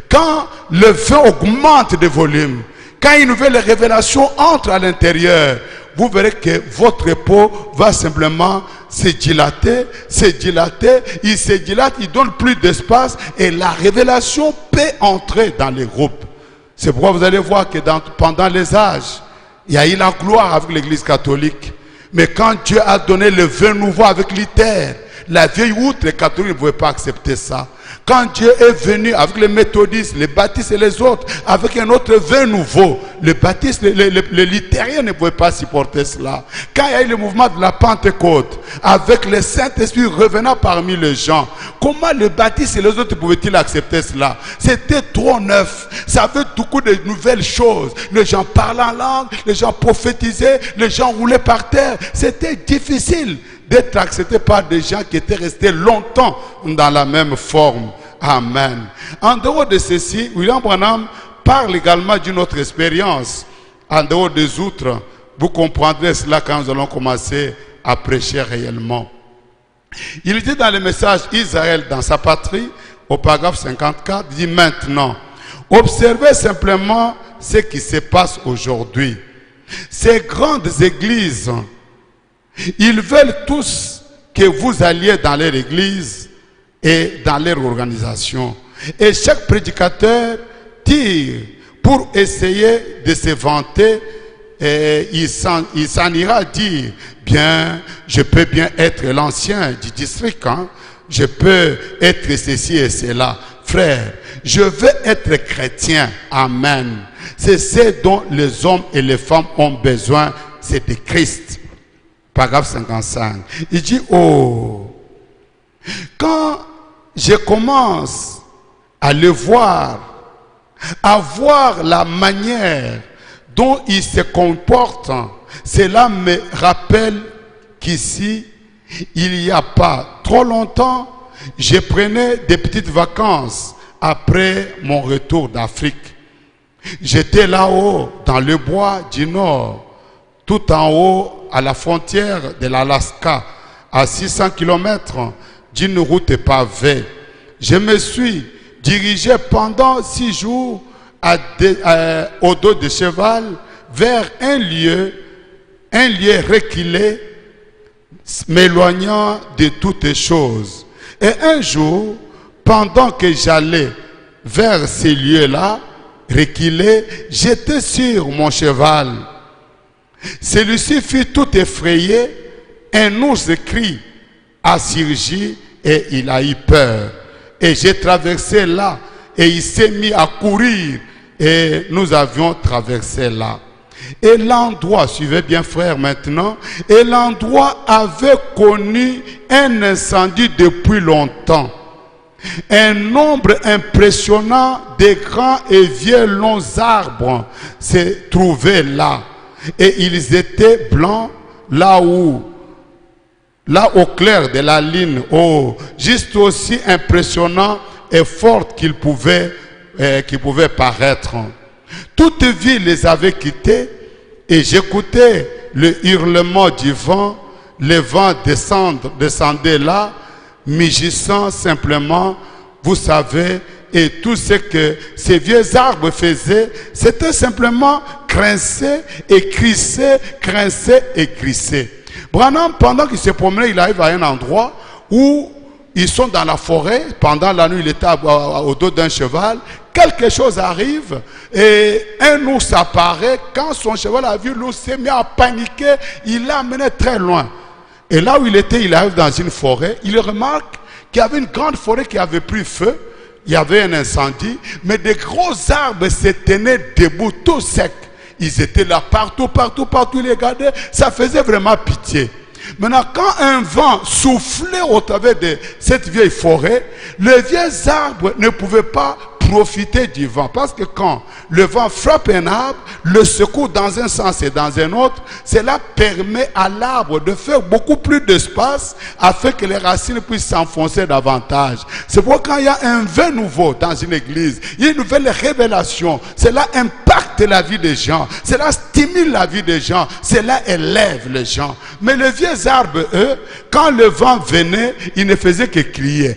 quand le vin augmente de volume, quand une nouvelle révélation entre à l'intérieur, vous verrez que votre peau va simplement se dilater, il se dilate, il donne plus d'espace et la révélation peut entrer dans les groupes. C'est pourquoi vous allez voir que pendant les âges, il y a eu la gloire avec l'église catholique. Mais quand Dieu a donné le vin nouveau avec l'Itère, la vieille outre, les catholiques ne pouvaient pas accepter ça. Quand Dieu est venu avec les méthodistes, les baptistes et les autres, avec un autre vin nouveau, les baptistes, les luthériens ne pouvaient pas supporter cela. Quand il y a eu le mouvement de la Pentecôte, avec le Saint-Esprit revenant parmi les gens, comment les baptistes et les autres pouvaient-ils accepter cela? C'était trop neuf. Ça avait beaucoup de nouvelles choses. Les gens parlaient en langue, les gens prophétisaient, les gens roulaient par terre. C'était difficile d'être accepté par des gens qui étaient restés longtemps dans la même forme. Amen. En dehors de ceci, William Branham parle également d'une autre expérience. En dehors des outres, vous comprendrez cela quand nous allons commencer à prêcher réellement. Il dit dans le message Israël dans sa patrie, au paragraphe 54, il dit maintenant, observez simplement ce qui se passe aujourd'hui. Ces grandes églises, ils veulent tous que vous alliez dans leur église et dans leur organisation. Et chaque prédicateur tire pour essayer de se vanter. Et il s'en ira dire, bien, je peux bien être l'ancien du district, hein? Je peux être ceci et cela. Frère, je veux être chrétien. Amen. C'est ce dont les hommes et les femmes ont besoin, c'est de Christ. Paragraphe 55. Il dit, oh, quand je commence à le voir, à voir la manière dont il se comporte, cela me rappelle qu'ici, il n'y a pas trop longtemps, je prenais des petites vacances après mon retour d'Afrique. J'étais là-haut, dans le bois du Nord, tout en haut, à la frontière de l'Alaska, à 600 km d'une route pavée. Je me suis dirigé pendant 6 jours au dos du cheval vers un lieu reculé, m'éloignant de toutes choses. Et un jour, pendant que j'allais vers ces lieux-là, reculé, j'étais sur mon cheval. Celui-ci fut tout effrayé, un ours crie a surgi et il a eu peur. Et j'ai traversé là, et il s'est mis à courir, et nous avions traversé là. Et l'endroit, suivez bien frère maintenant, et l'endroit avait connu un incendie depuis longtemps. Un nombre impressionnant de grands et vieux longs arbres se trouvaient là. Et ils étaient blancs là au clair de la ligne, juste aussi impressionnant et fort qu'ils pouvaient paraître. Toute ville les avait quittés et j'écoutais le hurlement du vent. Le vent descendait là, mugissant simplement, vous savez, et tout ce que ces vieux arbres faisaient, c'était simplement grincer et crisser, grincer et crisser. Branham, pendant qu'il se promenait, il arrive à un endroit où ils sont dans la forêt. Pendant la nuit, il était au dos d'un cheval. Quelque chose arrive et un ours apparaît. Quand son cheval a vu l'ours, s'est mis à paniquer. Il l'a amené très loin. Et là où il était, il arrive dans une forêt. Il remarque qu'il y avait une grande forêt qui avait pris feu. Il y avait un incendie, mais des gros arbres se tenaient debout, tout secs. Ils étaient là partout, ils les regardaient. Ça faisait vraiment pitié. Maintenant, quand un vent soufflait au travers de cette vieille forêt, les vieux arbres ne pouvaient pas profiter du vent. Parce que quand le vent frappe un arbre, le secoue dans un sens et dans un autre, cela permet à l'arbre de faire beaucoup plus d'espace afin que les racines puissent s'enfoncer davantage. C'est pourquoi quand il y a un vent nouveau dans une église, il y a une nouvelle révélation, cela impacte la vie des gens, cela stimule la vie des gens, cela élève les gens. Mais les vieux arbres, eux, quand le vent venait, ils ne faisaient que crier.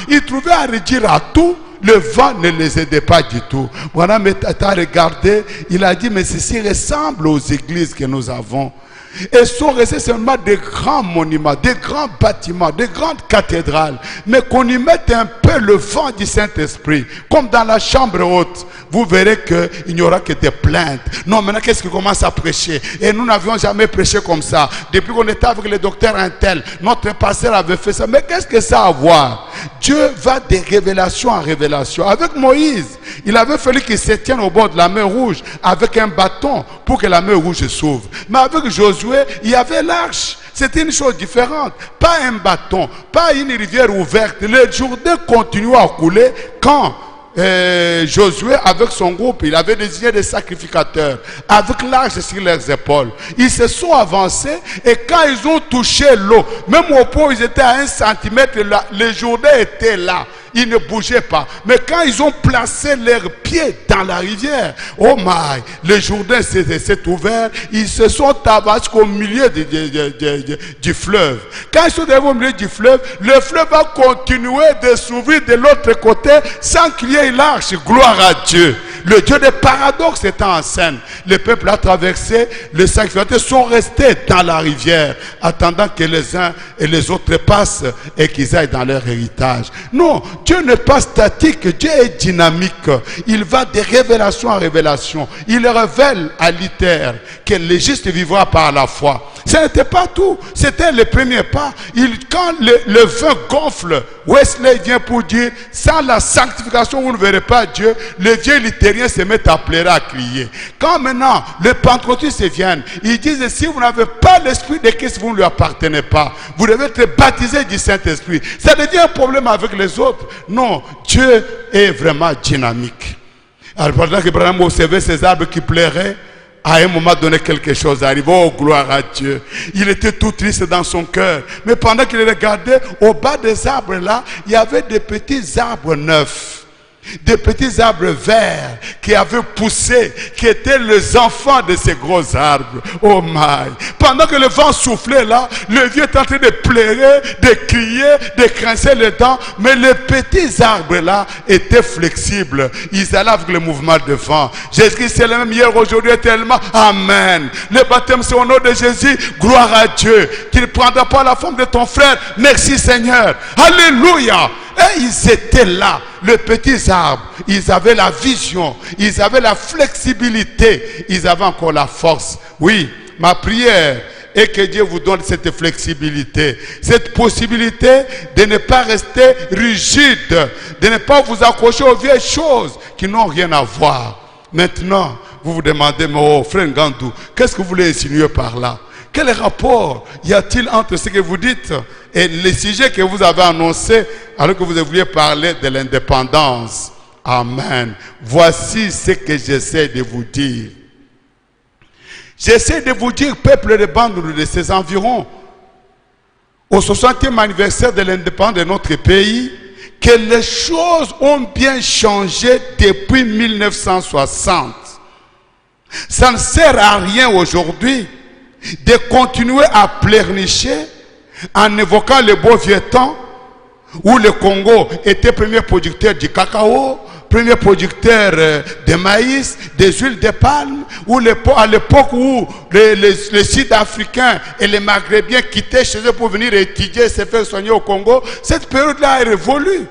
Ils trouvaient à redire à tout. Le vent ne les aidait pas du tout. Voilà, mais tu as regardé, il a dit, mais ceci ressemble aux églises que nous avons. Et sont restés seulement des grands monuments, des grands bâtiments, des grandes cathédrales. Mais qu'on y mette un peu le vent du Saint-Esprit, comme dans la chambre haute, vous verrez qu'il n'y aura que des plaintes. Non, maintenant qu'est-ce qu'il commence à prêcher? Et nous n'avions jamais prêché comme ça. Depuis qu'on était avec le docteur Intel, notre pasteur avait fait ça. Mais qu'est-ce que ça a à voir? Dieu va de révélation en révélation. Avec Moïse, il avait fallu qu'il se tienne au bord de la mer Rouge avec un bâton pour que la mer Rouge s'ouvre. Mais avec Josué, il y avait l'arche. C'était une chose différente. Pas un bâton, pas une rivière ouverte. Le Jourdain continuait à couler quand Josué, avec son groupe, il avait désigné des sacrificateurs avec l'arche sur leurs épaules. Ils se sont avancés et quand ils ont touché l'eau, même au point où ils étaient à 1 centimètre, le Jourdain était là. Ils ne bougeaient pas. Mais quand ils ont placé leurs pieds dans la rivière, oh my, le Jourdain s'est ouvert. Ils se sont avancés au milieu du fleuve. Quand ils sont arrivés au milieu du fleuve, le fleuve va continuer de s'ouvrir de l'autre côté sans qu'il y ait l'arche. Gloire à Dieu. Le Dieu des paradoxes est en scène. Le peuple a traversé, les sacrificateurs sont restés dans la rivière, attendant que les uns et les autres passent et qu'ils aillent dans leur héritage. Non, Dieu n'est pas statique, Dieu est dynamique. Il va de révélation en révélation. Il révèle à l'itère que le juste vivra par la foi. Ce n'était pas tout, c'était le premier pas. Quand le vin gonfle, Wesley vient pour dire, sans la sanctification, vous ne verrez pas Dieu. Les vieux luthériens se mettent à pleurer, à crier. Quand maintenant, les pentecôtistes viennent, ils disent, si vous n'avez pas l'esprit de Christ, vous ne lui appartenez pas. Vous devez être baptisé du Saint-Esprit. Ça devient un problème avec les autres. Non, Dieu est vraiment dynamique. Alors pendant que Branham observait ces arbres qui pleuraient, à un moment donné, quelque chose arrive. Oh, gloire à Dieu. Il était tout triste dans son cœur. Mais pendant qu'il regardait, au bas des arbres là, il y avait des petits arbres neufs. Des petits arbres verts qui avaient poussé, qui étaient les enfants de ces gros arbres. Oh my! Pendant que le vent soufflait là, le vieux est en train de pleurer, de crier, de grincer les dents, mais les petits arbres là étaient flexibles. Ils allaient avec le mouvement de vent. Jésus-Christ c'est le même hier, aujourd'hui, éternellement. Amen. Le baptême c'est au nom de Jésus. Gloire à Dieu. Tu ne prendras pas la forme de ton frère. Merci Seigneur. Alléluia. Et ils étaient là, les petits arbres, ils avaient la vision, ils avaient la flexibilité, ils avaient encore la force. Oui, ma prière est que Dieu vous donne cette flexibilité, cette possibilité de ne pas rester rigide, de ne pas vous accrocher aux vieilles choses qui n'ont rien à voir. Maintenant, vous vous demandez, mais oh, frère Ngandou, qu'est-ce que vous voulez insinuer par là? Quel rapport y a-t-il entre ce que vous dites et les sujets que vous avez annoncés alors que vous vouliez parler de l'indépendance? Amen. Voici ce que j'essaie de vous dire. J'essaie de vous dire, peuple de Bandundu de ses environs, au 60e anniversaire de l'indépendance de notre pays, que les choses ont bien changé depuis 1960. Ça ne sert à rien aujourd'hui de continuer à pleurnicher en évoquant le beau vieux temps où le Congo était premier producteur du cacao, premier producteur de maïs, des huiles de palme, où à l'époque où les Sud-Africains et les Maghrébiens quittaient chez eux pour venir étudier et se faire soigner au Congo, cette période-là est révolue.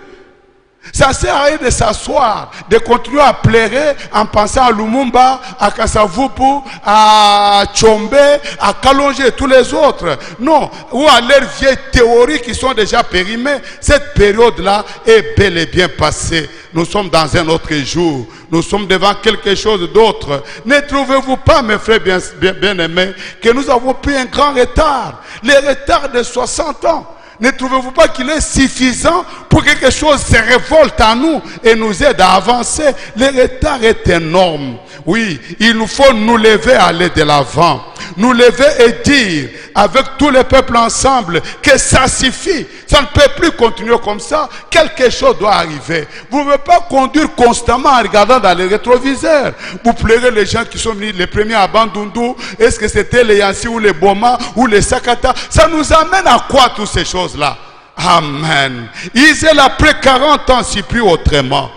Ça sert à rien de s'asseoir, de continuer à pleurer en pensant à Lumumba, à Kasavubu, à Tchombe, à Kalonge et tous les autres. Non, ou à leurs vieilles théories qui sont déjà périmées. Cette période-là est bel et bien passée. Nous sommes dans un autre jour. Nous sommes devant quelque chose d'autre. Ne trouvez-vous pas, mes frères bien-aimés, que nous avons pris un grand retard? Les retards de 60 ans. Ne trouvez-vous pas qu'il est suffisant pour que quelque chose se révolte en nous et nous aide à avancer? Le retard est énorme. Oui, il nous faut nous lever à aller de l'avant. Nous lever et dire avec tous les peuples ensemble que ça suffit. Ça ne peut plus continuer comme ça. Quelque chose doit arriver. Vous ne pouvez pas conduire constamment en regardant dans les rétroviseurs. Vous pleurez les gens qui sont venus les premiers à Bandundu. Est-ce que c'était les Yansi ou les Boma ou les Sakata? Ça nous amène à quoi toutes ces choses-là? Amen. Israël après 40 ans s'y prit autrement.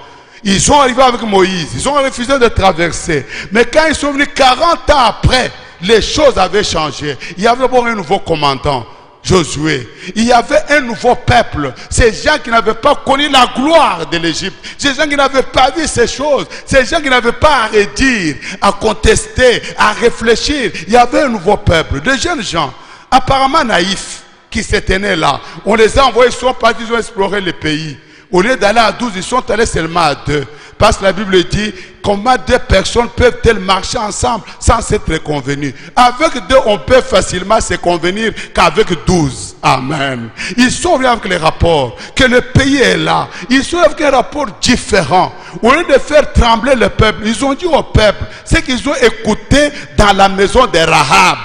Ils sont arrivés avec Moïse. Ils ont refusé de traverser. Mais quand ils sont venus 40 ans après, les choses avaient changé. Il y avait d'abord un nouveau commandant, Josué. Il y avait un nouveau peuple. Ces gens qui n'avaient pas connu la gloire de l'Égypte. Ces gens qui n'avaient pas vu ces choses. Ces gens qui n'avaient pas à redire, à contester, à réfléchir. Il y avait un nouveau peuple. De jeunes gens, apparemment naïfs, qui s'étaient nés là. On les a envoyés, ils sont partis, ils ont exploré le pays. Au lieu d'aller à 12, ils sont allés seulement à 2. Parce que la Bible dit, comment 2 personnes peuvent-elles marcher ensemble sans s'être convenues? Avec 2, on peut facilement se convenir qu'avec 12. Amen. Ils sont venus avec les rapports, que le pays est là. Ils sont avec un rapport différent. Au lieu de faire trembler le peuple, ils ont dit au peuple, ce qu'ils ont écouté dans la maison de Rahab.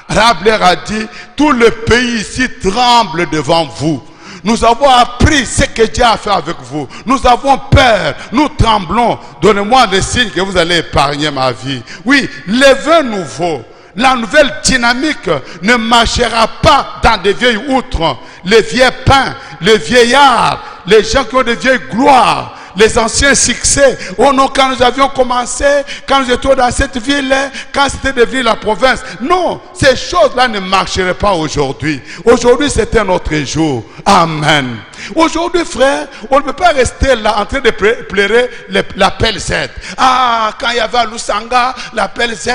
Rahab leur a dit, tout le pays ici tremble devant vous. Nous avons appris ce que Dieu a fait avec vous. Nous avons peur, nous tremblons. Donnez-moi des signes que vous allez épargner ma vie. Oui, le vin nouveau, la nouvelle dynamique ne marchera pas dans des vieilles outres. Les vieux pins, les vieillards, les gens qui ont des vieilles gloires, les anciens succès. Oh non, quand nous avions commencé, quand nous étions dans cette ville, quand c'était devenu la province. Non, ces choses-là ne marcheraient pas aujourd'hui. Aujourd'hui, c'est un autre jour. Amen. Aujourd'hui, frère, on ne peut pas rester là en train de pleurer l'appel Z. Ah, quand il y avait à Lusanga, l'appel Z.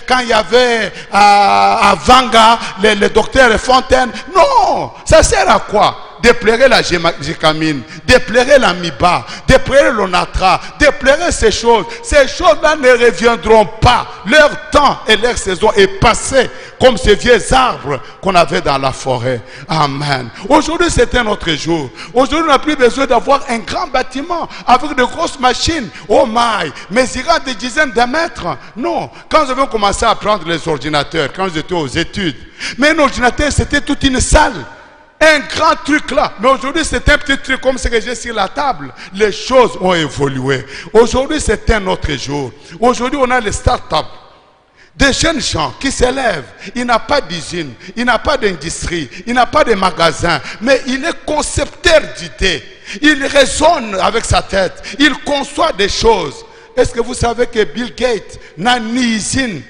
Quand il y avait à Vanga, le docteur Fontaine. Non, ça sert à quoi? Déplérer la gécamine, déplérer l'amiba, déplérer l'onatra, déplérer ces choses. Ces choses-là ne reviendront pas. Leur temps et leur saison est passé comme ces vieux arbres qu'on avait dans la forêt. Amen. Aujourd'hui, c'est un autre jour. Aujourd'hui, on n'a plus besoin d'avoir un grand bâtiment avec de grosses machines. Oh my, mesurant des dizaines de mètres. Non, quand nous avions commencé à prendre les ordinateurs, quand j'étais aux études, mais un ordinateur, c'était toute une salle. Un grand truc là. Mais aujourd'hui, c'est un petit truc comme ce que j'ai sur la table. Les choses ont évolué. Aujourd'hui, c'est un autre jour. Aujourd'hui, on a les start-up. Des jeunes gens qui s'élèvent. Il n'a pas d'usine, il n'a pas d'industrie, il n'a pas de magasin. Mais il est concepteur d'idées. Il raisonne avec sa tête. Il conçoit des choses. Est-ce que vous savez que Bill Gates n'a ni usine,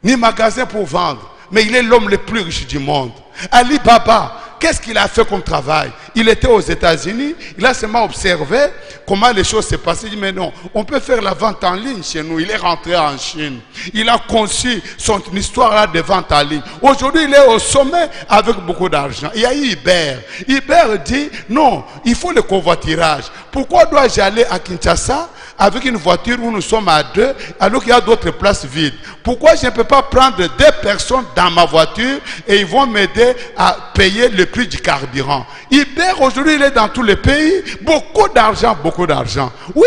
ni magasin pour vendre? Mais il est l'homme le plus riche du monde. Ali Baba, qu'est-ce qu'il a fait comme travail? Il était aux États-Unis, il a seulement observé comment les choses se passaient. Il dit, mais non, on peut faire la vente en ligne chez nous. Il est rentré en Chine. Il a conçu son histoire là de vente en ligne. Aujourd'hui, il est au sommet avec beaucoup d'argent. Il y a eu Hubert. Hubert dit, non, il faut le covoiturage. Pourquoi dois-je aller à Kinshasa avec une voiture où nous sommes à 2 alors qu'il y a d'autres places vides? Pourquoi je ne peux pas prendre 2 personnes dans ma voiture et ils vont m'aider à payer le prix du carburant? Hubert aujourd'hui il est dans tous les pays, beaucoup d'argent, beaucoup d'argent. Oui,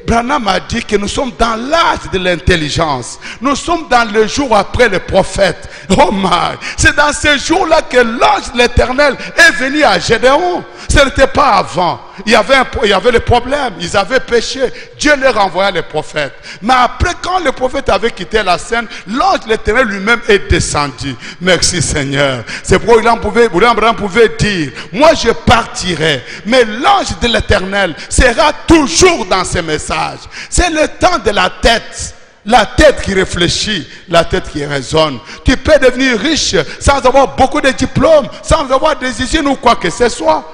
Branham a dit que nous sommes dans l'âge de l'intelligence. Nous sommes dans le jour après le prophète. Oh my, c'est dans ce jour-là que l'ange de l'Éternel est venu à Gédéon. Ce n'était pas avant. Il y avait le problème, ils avaient péché. Dieu leur envoya les prophètes. Mais après, quand le prophète avait quitté la scène, l'ange de l'Éternel lui-même est descendu. Merci Seigneur. C'est pourquoi William Branham pouvait dire, moi je partirai, mais l'ange de l'Éternel sera toujours dans ses messages. C'est le temps de la tête. La tête qui réfléchit, la tête qui raisonne. Tu peux devenir riche sans avoir beaucoup de diplômes, sans avoir des usines ou quoi que ce soit.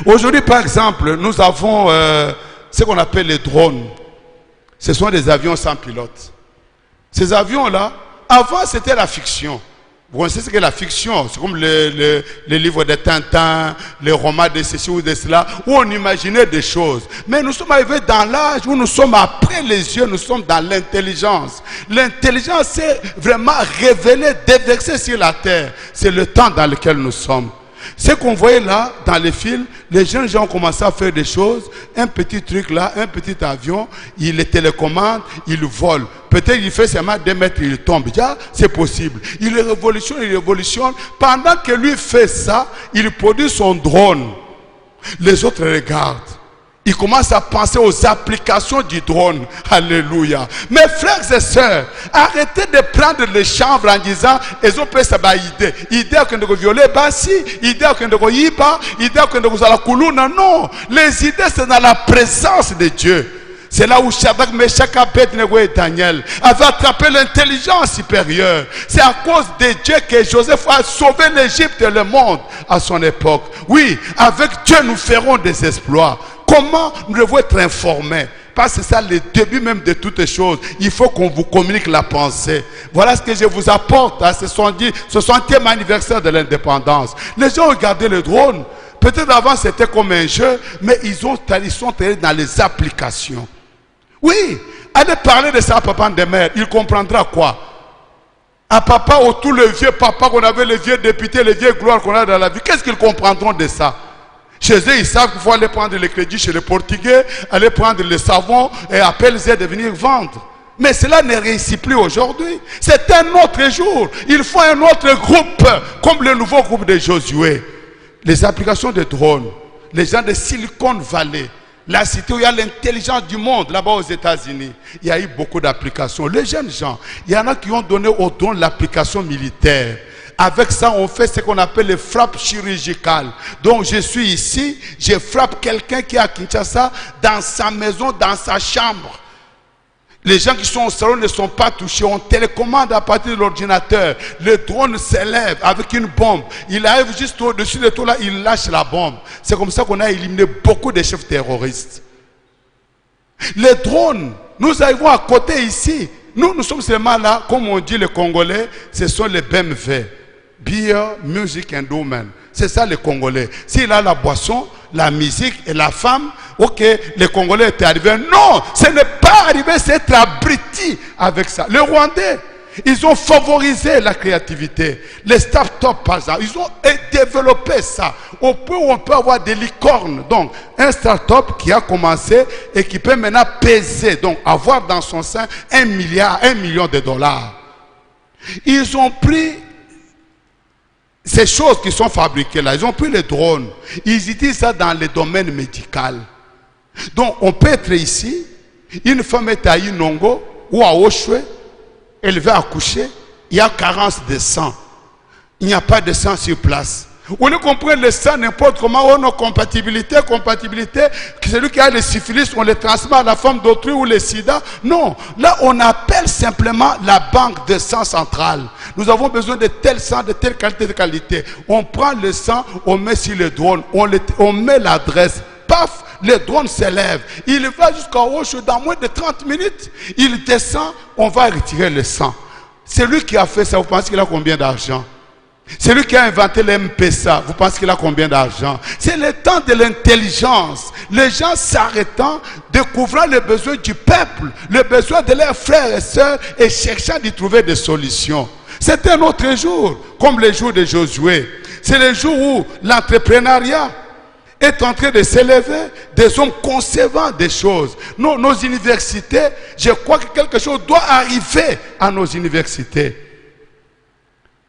Aujourd'hui, par exemple, nous avons ce qu'on appelle les drones. Ce sont des avions sans pilote. Ces avions-là, avant, c'était la fiction. Vous connaissez ce qu'est la fiction? C'est comme les livres de Tintin, les romans de ceci ou de cela, où on imaginait des choses. Mais nous sommes arrivés dans l'âge où nous sommes après les yeux, nous sommes dans l'intelligence. L'intelligence, c'est vraiment révélée, déversée sur la terre. C'est le temps dans lequel nous sommes. Ce qu'on voyait là, dans les films, les jeunes gens ont commencé à faire des choses. Un petit truc là, un petit avion, il les télécommande, il vole. Peut-être il fait seulement 2 mètres, il tombe. Déjà, c'est possible. Il révolutionne. Pendant que lui fait ça, il produit son drone. Les autres regardent. Il commence à penser aux applications du drone. Alléluia. Mes frères et sœurs, arrêtez de prendre les chambres en disant, ils ont pris cette idée. Idée qu'on doit violer, bassi. Idée qu'on doit yiba. Idée qu'on doit la kuluna. Non. Les idées, c'est dans la présence de Dieu. C'est là où Shadrach, Meshach, Abednego et Daniel avaient attrapé l'intelligence supérieure. C'est à cause de Dieu que Joseph a sauvé l'Égypte et le monde à son époque. Oui, avec Dieu nous ferons des exploits. Comment nous devons être informés? Parce que c'est ça le début même de toutes les choses. Il faut qu'on vous communique la pensée. Voilà ce que je vous apporte à ce 60e anniversaire de l'indépendance. Les gens regardaient le drone. Peut-être avant c'était comme un jeu, mais ils sont allés dans les applications. Oui, allez parler de ça à papa de mère. Il comprendra quoi? À papa ou tous les vieux papas qu'on avait, les vieux députés, les vieux gloires qu'on a dans la vie. Qu'est-ce qu'ils comprendront de ça? Chez eux, ils savent qu'il faut aller prendre le crédit chez les Portugais, aller prendre le savon et appeler de venir vendre. Mais cela ne réussit plus aujourd'hui. C'est un autre jour. Il faut un autre groupe, comme le nouveau groupe de Josué. Les applications de drones, les gens de Silicon Valley, la cité où il y a l'intelligence du monde, là-bas aux États-Unis, il y a eu beaucoup d'applications. Les jeunes gens, il y en a qui ont donné au drone l'application militaire. Avec ça, on fait ce qu'on appelle les frappes chirurgicales. Donc, je suis ici, je frappe quelqu'un qui est à Kinshasa, dans sa maison, dans sa chambre. Les gens qui sont au salon ne sont pas touchés. On télécommande à partir de l'ordinateur. Le drone s'élève avec une bombe. Il arrive juste au-dessus de tout là, il lâche la bombe. C'est comme ça qu'on a éliminé beaucoup de chefs terroristes. Les drones, nous arrivons à côté ici. Nous sommes seulement là, comme on dit les Congolais, ce sont les BMW. Beer, Music and Women. C'est ça les Congolais. S'il a la boisson, la musique et la femme, ok, les Congolais étaient arrivés. Non, ce n'est pas arrivé, c'est être abruti avec ça. Les Rwandais, ils ont favorisé la créativité. Les start-up, par exemple, ils ont développé ça. Au point où on peut avoir des licornes. Donc, un start-up qui a commencé et qui peut maintenant peser, donc avoir dans son sein 1 million de dollars. Ils ont pris ces choses qui sont fabriquées là, ils ont pris les drones, ils utilisent ça dans le domaine médical. Donc on peut être ici, une femme est à Inongo ou à Oshwe, elle va accoucher, il y a carence de sang. Il n'y a pas de sang sur place. On ne comprend le sang n'importe comment, on a compatibilité, que celui qui a le syphilis, on le transmet à la femme d'autrui ou le sida. Non, là on appelle simplement la banque de sang centrale. Nous avons besoin de tel sang, de telle qualité. On prend le sang, on met sur le drone, on met l'adresse, paf, le drone s'élève. Il va jusqu'à Osho dans moins de 30 minutes. Il descend, on va retirer le sang. Celui qui a fait ça, vous pensez qu'il a combien d'argent? Celui qui a inventé l'MPSA, vous pensez qu'il a combien d'argent? C'est le temps de l'intelligence. Les gens s'arrêtant, découvrant les besoins du peuple, les besoins de leurs frères et sœurs et cherchant d'y trouver des solutions. C'est un autre jour, comme le jour de Josué. C'est le jour où l'entrepreneuriat est en train de s'élever, des hommes concevant des choses. Nos universités, je crois que quelque chose doit arriver à nos universités.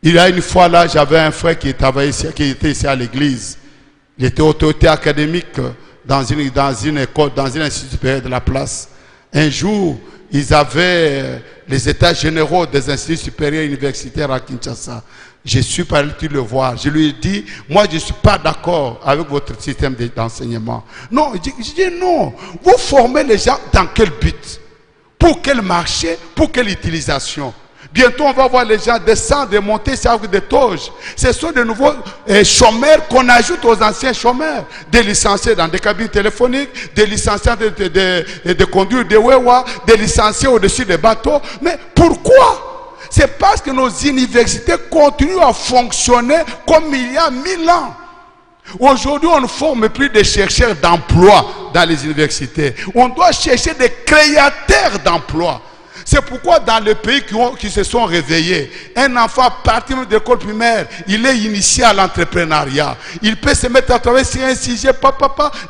Il y a une fois là, j'avais un frère qui travaillait ici, qui était ici à l'église. Il était autorité académique dans une école, dans un institut supérieur de la place. Un jour, ils avaient les états généraux des instituts supérieurs universitaires à Kinshasa. Je suis parti le voir. Je lui ai dit, moi je ne suis pas d'accord avec votre système d'enseignement. Non, je dis non. Vous formez les gens dans quel but? Pour quel marché? Pour quelle utilisation? Bientôt, on va voir les gens descendre et monter sur des toges. Ce sont de nouveaux chômeurs qu'on ajoute aux anciens chômeurs. Des licenciés dans des cabines téléphoniques, des licenciés de conduire des wewa, des licenciés au-dessus des bateaux. Mais pourquoi? C'est parce que nos universités continuent à fonctionner comme il y a 1000 ans. Aujourd'hui, on ne forme plus de chercheurs d'emploi dans les universités. On doit chercher des créateurs d'emplois. C'est pourquoi dans les pays qui se sont réveillés, un enfant parti de l'école primaire, il est initié à l'entrepreneuriat. Il peut se mettre à travailler sur un sujet,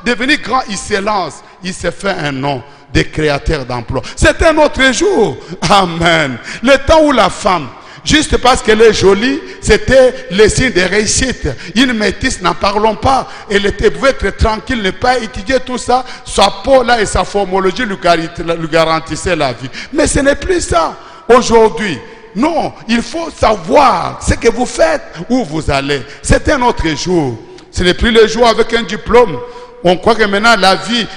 devenir grand, il se lance. Il se fait un nom de créateur d'emploi. C'est un autre jour. Amen. Le temps où la femme, juste parce qu'elle est jolie, c'était le signe de réussite. Une métisse, n'en parlons pas. Elle pouvait être tranquille, ne pas étudier tout ça. Sa peau là et sa formologie lui garantissaient la vie. Mais ce n'est plus ça. Aujourd'hui, non, il faut savoir ce que vous faites, où vous allez. C'est un autre jour. Ce n'est plus le jour avec un diplôme. On croit que maintenant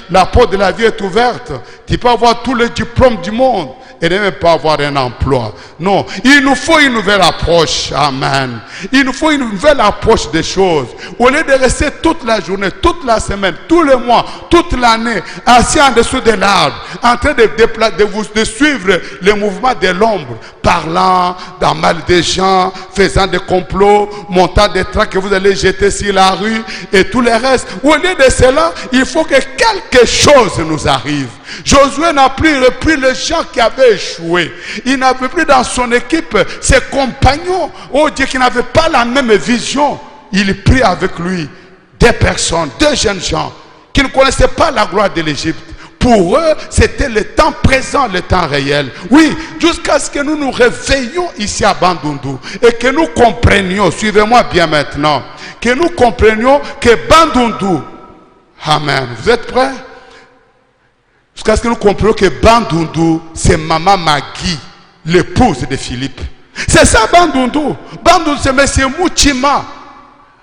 la porte de la vie est ouverte. Tu peux avoir tous les diplômes du monde et ne même pas avoir un emploi. Non, il nous faut une nouvelle approche. Amen. Il nous faut une nouvelle approche des choses. Au lieu de rester toute la journée, toute la semaine, tous les mois, toute l'année, assis en dessous de l'arbre, en train de suivre les mouvements de l'ombre, parlant dans mal des gens, faisant des complots, montant des traits que vous allez jeter sur la rue et tout le reste. Au lieu de cela, il faut que quelque chose nous arrive. Josué n'a plus repris les gens qui avaient échoué. Il n'avait plus dans son équipe ses compagnons, oh Dieu, qui n'avaient pas la même vision. Il prit avec lui des personnes, deux jeunes gens qui ne connaissaient pas la gloire de l'Égypte. Pour eux, c'était le temps présent, le temps réel. Oui, jusqu'à ce que nous nous réveillions ici à Bandundu et que nous comprenions, suivez-moi bien maintenant, que nous comprenions que Bandundu, amen, vous êtes prêts? Jusqu'à ce que nous comprenions que Bandundu, c'est Maman Magui, l'épouse de Philippe. C'est ça Bandundu. Bandundu, c'est M. Mouchima,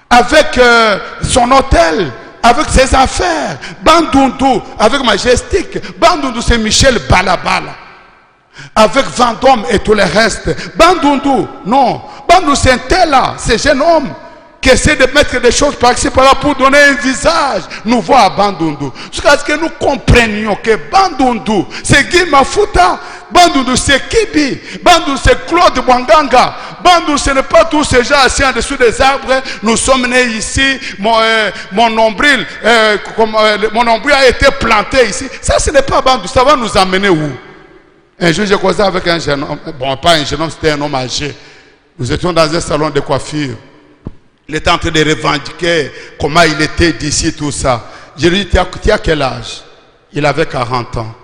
avec son hôtel, avec ses affaires. Bandundu, avec Majestic. Bandundu, c'est Michel Balabala, avec Vendôme et tout le reste. Bandundu, non. Bandundu, c'est un tel là, ce jeune homme qui essaie de mettre des choses par ici par là pour donner un visage nouveau à Bandundu. Jusqu'à ce que nous comprenions que Bandundu, c'est Guy Mafuta. Bandundu, c'est Kibi. Bandundu, c'est Claude Bwanganga. Bandundu, ce n'est pas tous ces gens assis en dessous des arbres. Nous sommes nés ici. Mon nombril a été planté ici. Ça, ce n'est pas Bandundu. Ça va nous amener où? Un jour, j'ai causé avec un jeune homme. Bon, pas un jeune homme, c'était un homme âgé. Nous étions dans un salon de coiffure. Il était en train de revendiquer comment il était d'ici, tout ça. Je lui ai dit, tu as quel âge? Il avait 40 ans.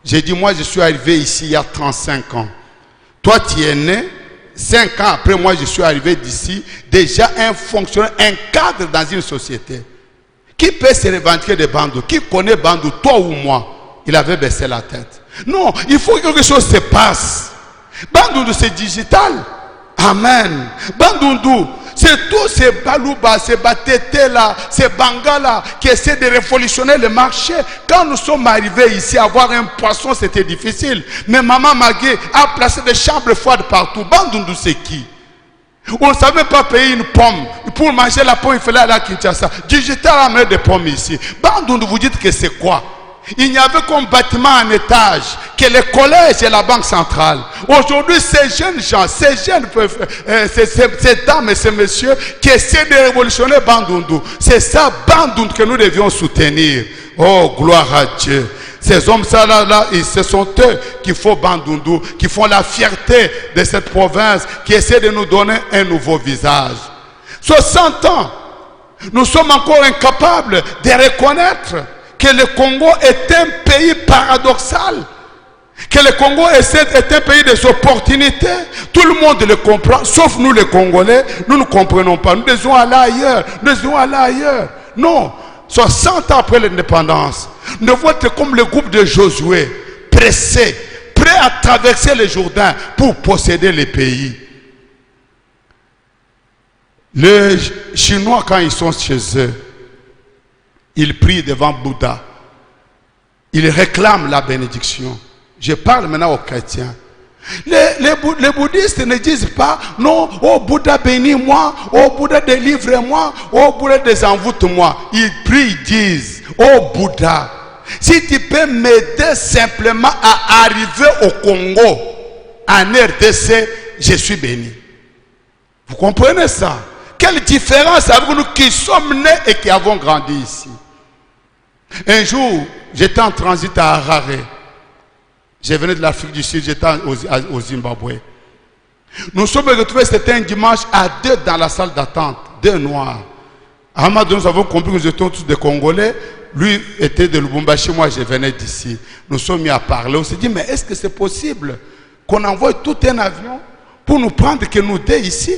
J'ai dit, moi je suis arrivé ici il y a 35 ans. Toi tu es né 5 ans après moi, je suis arrivé d'ici, déjà un fonctionnaire, un cadre dans une société. Qui peut se revendiquer de Bandundu? Qui connaît Bandundu, toi ou moi? Il avait baissé la tête. Non, il faut que quelque chose se passe. Bandundu, c'est digital. Amen. Bandundu, c'est tous ces balouba, ces batétés là, ces bangas là, qui essaient de révolutionner le marché. Quand nous sommes arrivés ici, avoir un poisson, c'était difficile. Mais Maman Magué a placé des chambres froides partout. Bandundu, c'est qui? On ne savait pas payer une pomme. Pour manger la pomme, il fallait aller à Kinshasa. Digital a amené des pommes ici. Bandundu, vous dites que c'est quoi? Il n'y avait qu'un bâtiment en étage, que le collège et la banque centrale. Aujourd'hui, ces jeunes gens, ces dames et ces messieurs qui essaient de révolutionner Bandundu, c'est ça Bandundu que nous devions soutenir. Oh, gloire à Dieu. Ces hommes là, ce sont eux qui font Bandundu, qui font la fierté de cette province, qui essaient de nous donner un nouveau visage. 60 ans, nous sommes encore incapables de reconnaître que le Congo est un pays paradoxal, que le Congo est un pays des opportunités. Tout le monde le comprend, sauf nous les Congolais, nous ne comprenons pas. Nous devons aller ailleurs, nous devons aller ailleurs. Non, 60 ans après l'indépendance, nous devons être comme le groupe de Josué, pressés, prêts à traverser le Jourdain pour posséder les pays. Les Chinois, quand ils sont chez eux, ils prient devant Bouddha. Ils réclament la bénédiction. Je parle maintenant aux chrétiens. Les bouddhistes ne disent pas, non, oh Bouddha bénis-moi, oh Bouddha délivre-moi, oh Bouddha désenvoûte-moi. Ils prient, ils disent, oh Bouddha, si tu peux m'aider simplement à arriver au Congo, en RDC, je suis béni. Vous comprenez ça? Quelle différence avec nous qui sommes nés et qui avons grandi ici? Un jour, j'étais en transit à Harare. Je venais de l'Afrique du Sud, j'étais au Zimbabwe. Nous sommes retrouvés, c'était un dimanche, à 2 dans la salle d'attente, 2 noirs. À un moment donné, nous avons compris que nous étions tous des Congolais. Lui était de Lubumbashi, moi je venais d'ici. Nous sommes mis à parler. On s'est dit, mais est-ce que c'est possible qu'on envoie tout un avion pour nous prendre, que nous deux ici?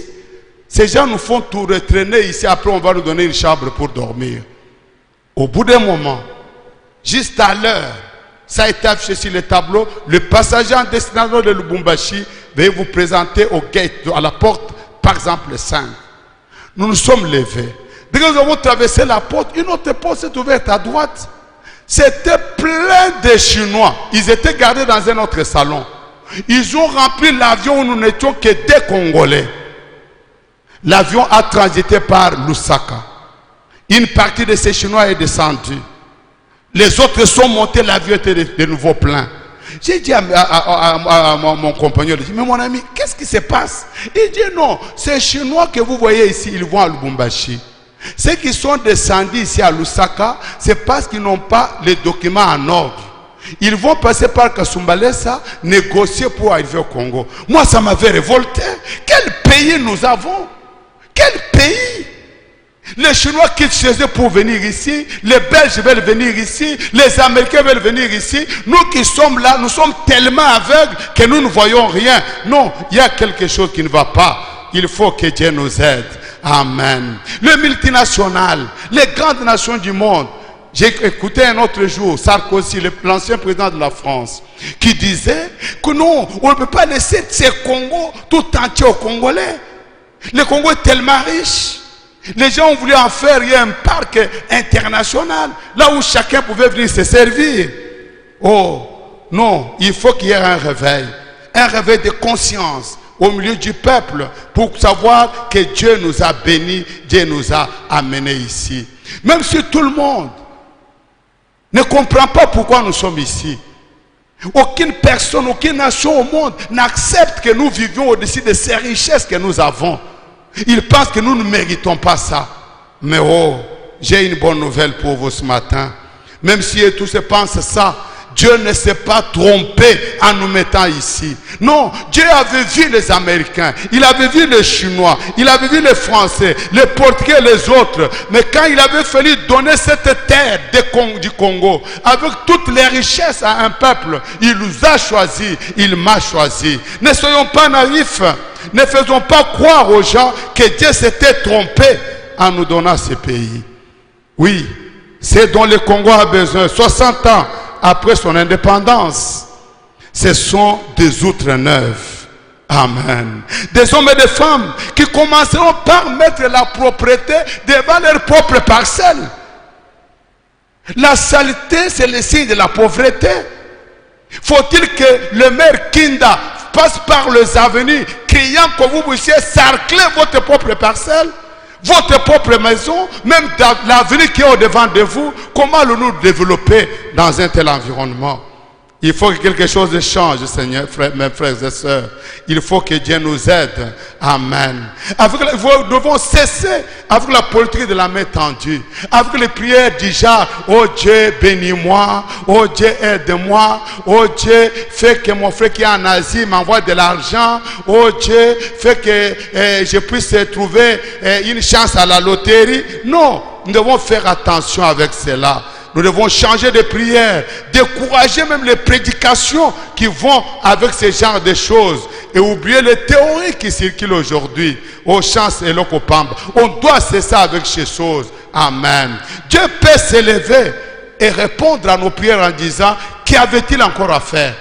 Ces gens nous font tout retraîner ici, après on va nous donner une chambre pour dormir. Au bout d'un moment, juste à l'heure, ça a été affiché sur le tableau, le passager en destination de Lubumbashi veuillez vous présenter au gate, à la porte, par exemple 5. Nous nous sommes levés. Dès que nous avons traversé la porte, une autre porte s'est ouverte à droite. C'était plein de Chinois. Ils étaient gardés dans un autre salon. Ils ont rempli l'avion où nous n'étions que des Congolais. L'avion a transité par Lusaka. Une partie de ces Chinois est descendue. Les autres sont montés, l'avion était de nouveau plein. J'ai dit à mon compagnon, mais mon ami, qu'est-ce qui se passe? Il dit non, ces Chinois que vous voyez ici, ils vont à Lubumbashi. Ceux qui sont descendus ici à Lusaka, c'est parce qu'ils n'ont pas les documents en ordre. Ils vont passer par Kasumbalesa, négocier pour arriver au Congo. Moi, ça m'avait révolté. Quel pays nous avons? Quel pays? Les Chinois quittent chez eux pour venir ici, les Belges veulent venir ici, les Américains veulent venir ici. Nous qui sommes là, nous sommes tellement aveugles que nous ne voyons rien. Non, il y a quelque chose qui ne va pas. Il faut que Dieu nous aide. Amen. Le multinational, les grandes nations du monde. J'ai écouté un autre jour Sarkozy, l'ancien président de la France, qui disait que non, on ne peut pas laisser ces Congos tout entier aux Congolais. Le Congo est tellement riche. Les gens ont voulu en faire un parc international, là où chacun pouvait venir se servir. Oh, non, il faut qu'il y ait un réveil de conscience au milieu du peuple pour savoir que Dieu nous a bénis, Dieu nous a amenés ici. Même si tout le monde ne comprend pas pourquoi nous sommes ici, aucune personne, aucune nation au monde n'accepte que nous vivions au-dessus de ces richesses que nous avons. Ils pensent que nous ne méritons pas ça. Mais oh, j'ai une bonne nouvelle pour vous ce matin. Même si tous se pensent ça, Dieu ne s'est pas trompé en nous mettant ici. Non, Dieu avait vu les Américains, il avait vu les Chinois, il avait vu les Français, les Portugais, les autres. Mais quand il avait fallu donner cette terre du Congo, avec toutes les richesses à un peuple, il nous a choisis, il m'a choisi. Ne soyons pas naïfs, ne faisons pas croire aux gens que Dieu s'était trompé en nous donnant ces pays. Oui, c'est dont le Congo a besoin. 60 ans après son indépendance, ce sont des outres neuves. Amen. Des hommes et des femmes qui commenceront par mettre la propriété devant leur propre parcelle. La saleté, c'est le signe de la pauvreté. Faut-il que le maire Kinda passe par les avenues criant que vous puissiez sarcler votre propre parcelle, votre propre maison, même dans l'avenue qui est au-devant de vous? Comment allons-nous développer dans un tel environnement? Il faut que quelque chose change, Seigneur, mes frères et sœurs. Il faut que Dieu nous aide. Amen. Nous devons cesser avec la politique de la main tendue, avec les prières du genre: oh Dieu, bénis-moi, oh Dieu, aide-moi, oh Dieu, fais que mon frère qui est en Asie m'envoie de l'argent, oh Dieu, fais que je puisse trouver une chance à la loterie. Non, nous devons faire attention avec cela. Nous devons changer de prière, décourager même les prédications qui vont avec ce genre de choses et oublier les théories qui circulent aujourd'hui aux chances et l'ocopambe. On doit cesser avec ces choses. Amen. Dieu peut s'élever et répondre à nos prières en disant: qu'avait-il encore à faire?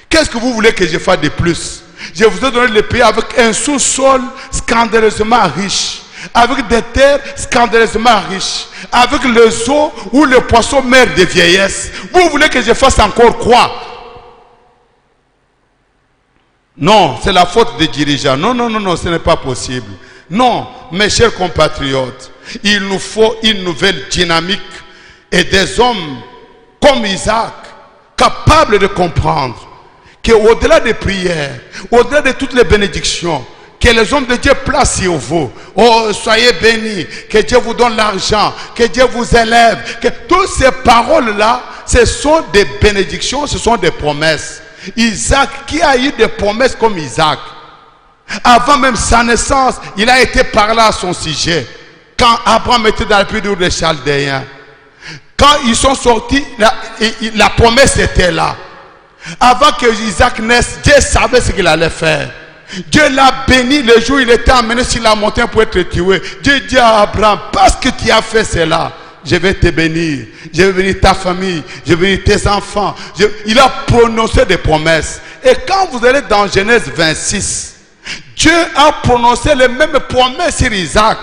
Qu'est-ce que vous voulez que je fasse de plus? Je vous ai donné le pays avec un sous-sol scandaleusement riche, avec des terres scandaleusement riches, avec les eaux où les poissons meurent de vieillesse. Vous voulez que je fasse encore quoi? Non, c'est la faute des dirigeants. Non, non, non, non, ce n'est pas possible. Non, mes chers compatriotes, il nous faut une nouvelle dynamique et des hommes comme Isaac, capables de comprendre qu'au-delà des prières, au-delà de toutes les bénédictions, que les hommes de Dieu placent sur vous. Oh, soyez bénis, que Dieu vous donne l'argent, que Dieu vous élève. Que toutes ces paroles-là, ce sont des bénédictions, ce sont des promesses. Isaac, qui a eu des promesses comme Isaac? Avant même sa naissance, il a été parlé à son sujet. Quand Abraham était dans le pays des Chaldéens, quand ils sont sortis, la promesse était là. Avant que Isaac naisse, Dieu savait ce qu'il allait faire. Dieu l'a béni le jour où il était emmené sur la montagne pour être tué. Dieu dit à Abraham: parce que tu as fait cela, je vais te bénir. Je vais bénir ta famille, je vais bénir tes enfants. Il a prononcé des promesses. Et quand vous allez dans Genèse 26, Dieu a prononcé les mêmes promesses sur Isaac.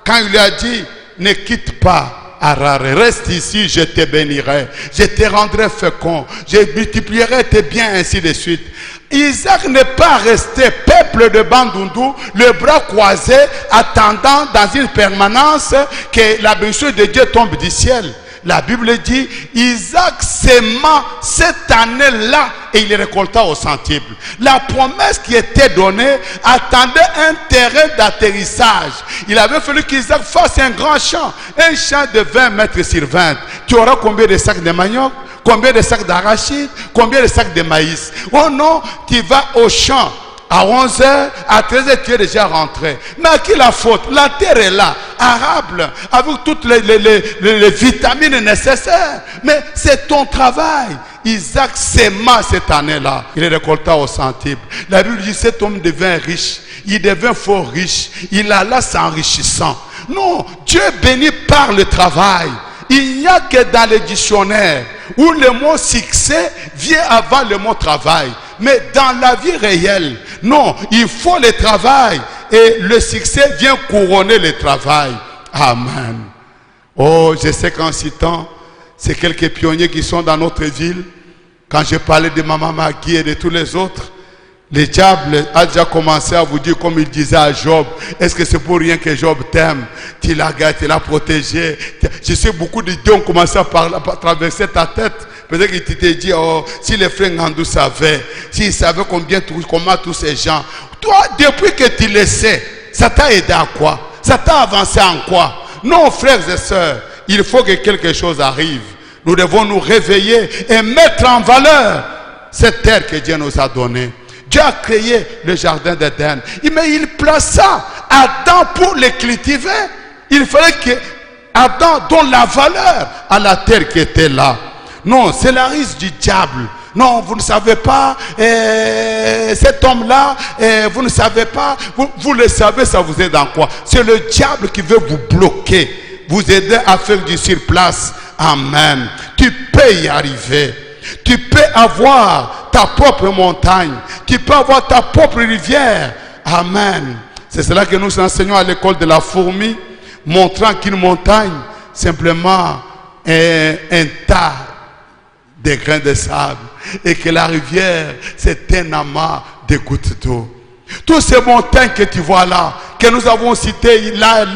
Quand il lui a dit: ne quitte pas Harar, reste ici, je te bénirai, je te rendrai fécond, je multiplierai tes biens, ainsi de suite. Isaac n'est pas resté peuple de Bandundu, le bras croisé, attendant dans une permanence que la bénédiction de Dieu tombe du ciel. La Bible dit: Isaac s'aima cette année-là et il récolta au centuple. La promesse qui était donnée attendait un terrain d'atterrissage. Il avait fallu qu'Isaac fasse un grand champ, un champ de 20 mètres sur 20. Tu auras combien de sacs de manioc? Combien de sacs d'arachide? Combien de sacs de maïs? Oh non, tu vas au champ. À 11h, à 13h, tu es déjà rentré. Mais à qui la faute? La terre est là, arable, avec toutes les vitamines nécessaires. Mais c'est ton travail. Isaac s'aima cette année-là. Il récolta au centuple. La Bible dit: cet homme devint riche. Il devint fort riche. Il alla s'enrichissant. Non, Dieu bénit par le travail. Il n'y a que dans le dictionnaire où le mot succès vient avant le mot travail. Mais dans la vie réelle, non, il faut le travail et le succès vient couronner le travail. Amen. Oh, je sais qu'en ce temps, c'est quelques pionniers qui sont dans notre ville. Quand je parlais de Maman Magui et de tous les autres, le diable a déjà commencé à vous dire, comme il disait à Job: est-ce que c'est pour rien que Job t'aime? Tu l'as gardé, tu l'as protégé. Je sais beaucoup d'idées ont commencé à traverser ta tête. Peut-être que tu t'es dit: oh, si les frères Ngandou savaient, s'ils savaient comment tous ces gens. Toi, depuis que tu le sais, ça t'a aidé à quoi? Ça t'a avancé en quoi? Non, frères et sœurs, il faut que quelque chose arrive. Nous devons nous réveiller et mettre en valeur cette terre que Dieu nous a donnée. Dieu a créé le jardin d'Éden, mais il plaça Adam pour les cultiver. Il fallait que Adam donne la valeur à la terre qui était là. Non, c'est la risque du diable. Non, vous ne savez pas, cet homme-là, vous ne savez pas, vous le savez, ça vous aide dans quoi? C'est le diable qui veut vous bloquer, vous aider à faire du surplace. Amen. Tu peux y arriver. Tu peux avoir ta propre montagne. Tu peux avoir ta propre rivière. Amen. C'est cela que nous enseignons à l'école de la fourmi, montrant qu'une montagne, simplement, est un tas de grains de sable. Et que la rivière, c'est un amas de gouttes d'eau. Toutes ces montagnes que tu vois là, que nous avons citées là,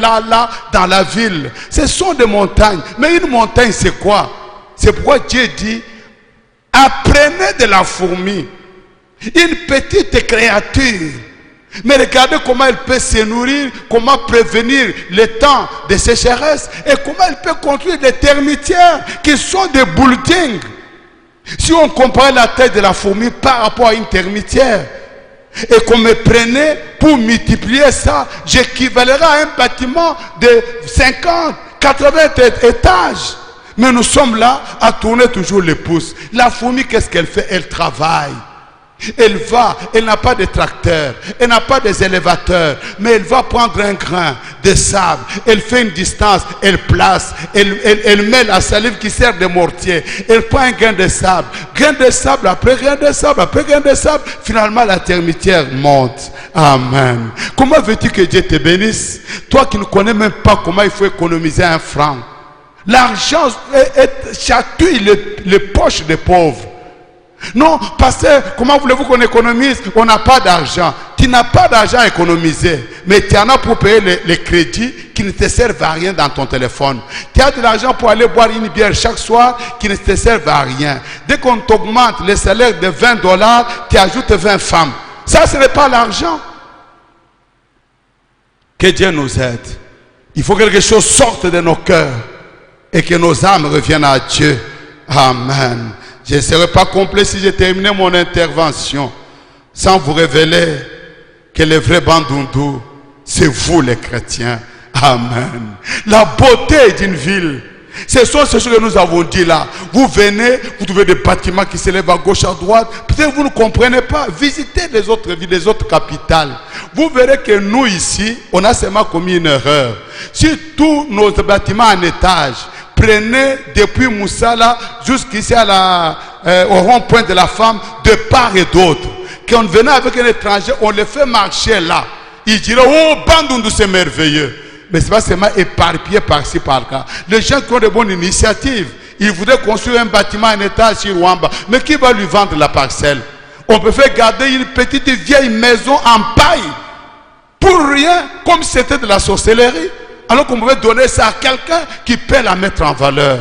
dans la ville, ce sont des montagnes. Mais une montagne, c'est quoi? C'est pourquoi Dieu dit, apprenez de la fourmi, une petite créature. Mais regardez comment elle peut se nourrir, comment prévenir les temps de sécheresse, et comment elle peut construire des termitières qui sont des buildings. Si on compare la taille de la fourmi par rapport à une termitière, et qu'on me prenait pour multiplier ça, j'équivalerais à un bâtiment de 50, 80 étages. Mais nous sommes là à tourner toujours les pouces. La fourmi, qu'est-ce qu'elle fait? Elle travaille. Elle va, elle n'a pas de tracteur, elle n'a pas des élévateurs, mais elle va prendre un grain de sable, elle fait une distance, elle place, elle met la salive qui sert de mortier, elle prend un grain de sable, après grain de sable, après grain de sable, finalement la termitière monte. Amen. Comment veux-tu que Dieu te bénisse? Toi qui ne connais même pas comment il faut économiser un franc. L'argent chatouille les poches des pauvres. Non, pasteur, comment voulez-vous qu'on économise? On n'a pas d'argent. Tu n'as pas d'argent à économiser, mais tu en as pour payer les crédits qui ne te servent à rien dans ton téléphone. Tu as de l'argent pour aller boire une bière chaque soir qui ne te servent à rien. Dès qu'on t'augmente le salaire de $20, tu ajoutes 20 femmes. Ça, ce n'est pas l'argent. Que Dieu nous aide. Il faut que quelque chose sorte de nos cœurs et que nos âmes reviennent à Dieu. Amen. Je ne serai pas complet si j'ai terminé mon intervention sans vous révéler que le vrai Bandundu, c'est vous les chrétiens. Amen. La beauté d'une ville, ce sont ces choses que nous avons dit là. Vous venez, vous trouvez des bâtiments qui s'élèvent à gauche, à droite. Peut-être que vous ne comprenez pas. Visitez les autres villes, les autres capitales. Vous verrez que nous ici, on a seulement commis une erreur. Si tous nos bâtiments en étage, prenez depuis Moussala jusqu'ici au rond-point de la femme, de part et d'autre. Quand on venait avec un étranger, on le fait marcher là. Il dirait, oh, Bandundu, c'est merveilleux. Mais ce n'est pas seulement éparpillé par-ci, par-là. Les gens qui ont de bonnes initiatives, ils voudraient construire un bâtiment en étage sur Wamba. Mais qui va lui vendre la parcelle? On peut faire garder une petite vieille maison en paille pour rien, comme si c'était de la sorcellerie. Alors qu'on pouvait donner ça à quelqu'un qui peut la mettre en valeur.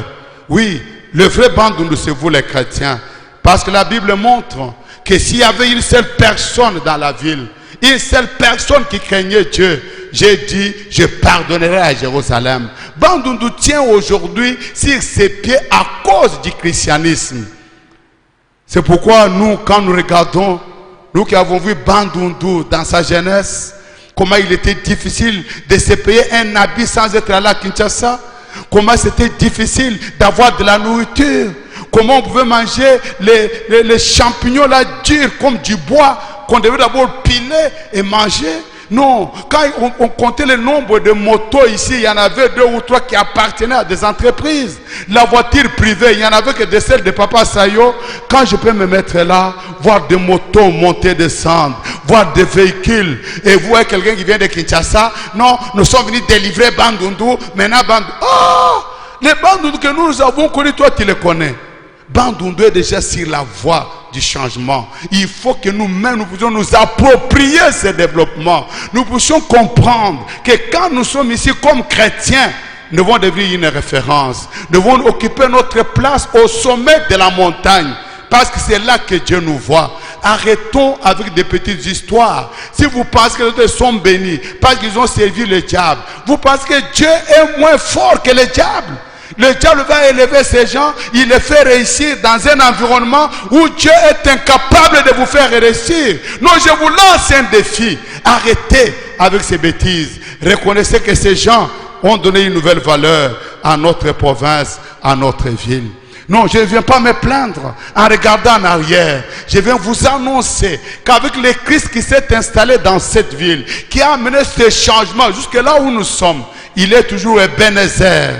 Oui, le vrai Bandundu, c'est vous les chrétiens. Parce que la Bible montre que s'il y avait une seule personne dans la ville, une seule personne qui craignait Dieu, j'ai dit, je pardonnerai à Jérusalem. Bandundu tient aujourd'hui sur ses pieds à cause du christianisme. C'est pourquoi nous, quand nous regardons, nous qui avons vu Bandundu dans sa jeunesse, comment il était difficile de se payer un habit sans être allé à Kinshasa. Comment c'était difficile d'avoir de la nourriture. Comment on pouvait manger les champignons là durs comme du bois qu'on devait d'abord piler et manger. Non, quand on comptait le nombre de motos ici, il y en avait 2 ou 3 qui appartenaient à des entreprises. La voiture privée, il n'y en avait que de celles de Papa Sayo. Quand je peux me mettre là, voir des motos monter, descendre, voir des véhicules, et voir quelqu'un qui vient de Kinshasa, non, nous sommes venus délivrer Bandundu, maintenant Bandundu. Oh, les Bandundu que nous avons connus, toi tu les connais. Bandundu est déjà sur la voie du changement. Il faut que nous-mêmes, nous puissions nous approprier ce développement. Nous puissions comprendre que quand nous sommes ici comme chrétiens, nous devons devenir une référence. Nous devons occuper notre place au sommet de la montagne. Parce que c'est là que Dieu nous voit. Arrêtons avec des petites histoires. Si vous pensez que les autres sont bénis parce qu'ils ont servi le diable, vous pensez que Dieu est moins fort que le diable. Le diable va élever ces gens, il les fait réussir dans un environnement où Dieu est incapable de vous faire réussir. Non, je vous lance un défi. Arrêtez avec ces bêtises. Reconnaissez que ces gens ont donné une nouvelle valeur à notre province, à notre ville. Non, je ne viens pas me plaindre en regardant en arrière. Je viens vous annoncer qu'avec le Christ qui s'est installé dans cette ville, qui a amené ce changement jusque là où nous sommes, il est toujours Ebenezer,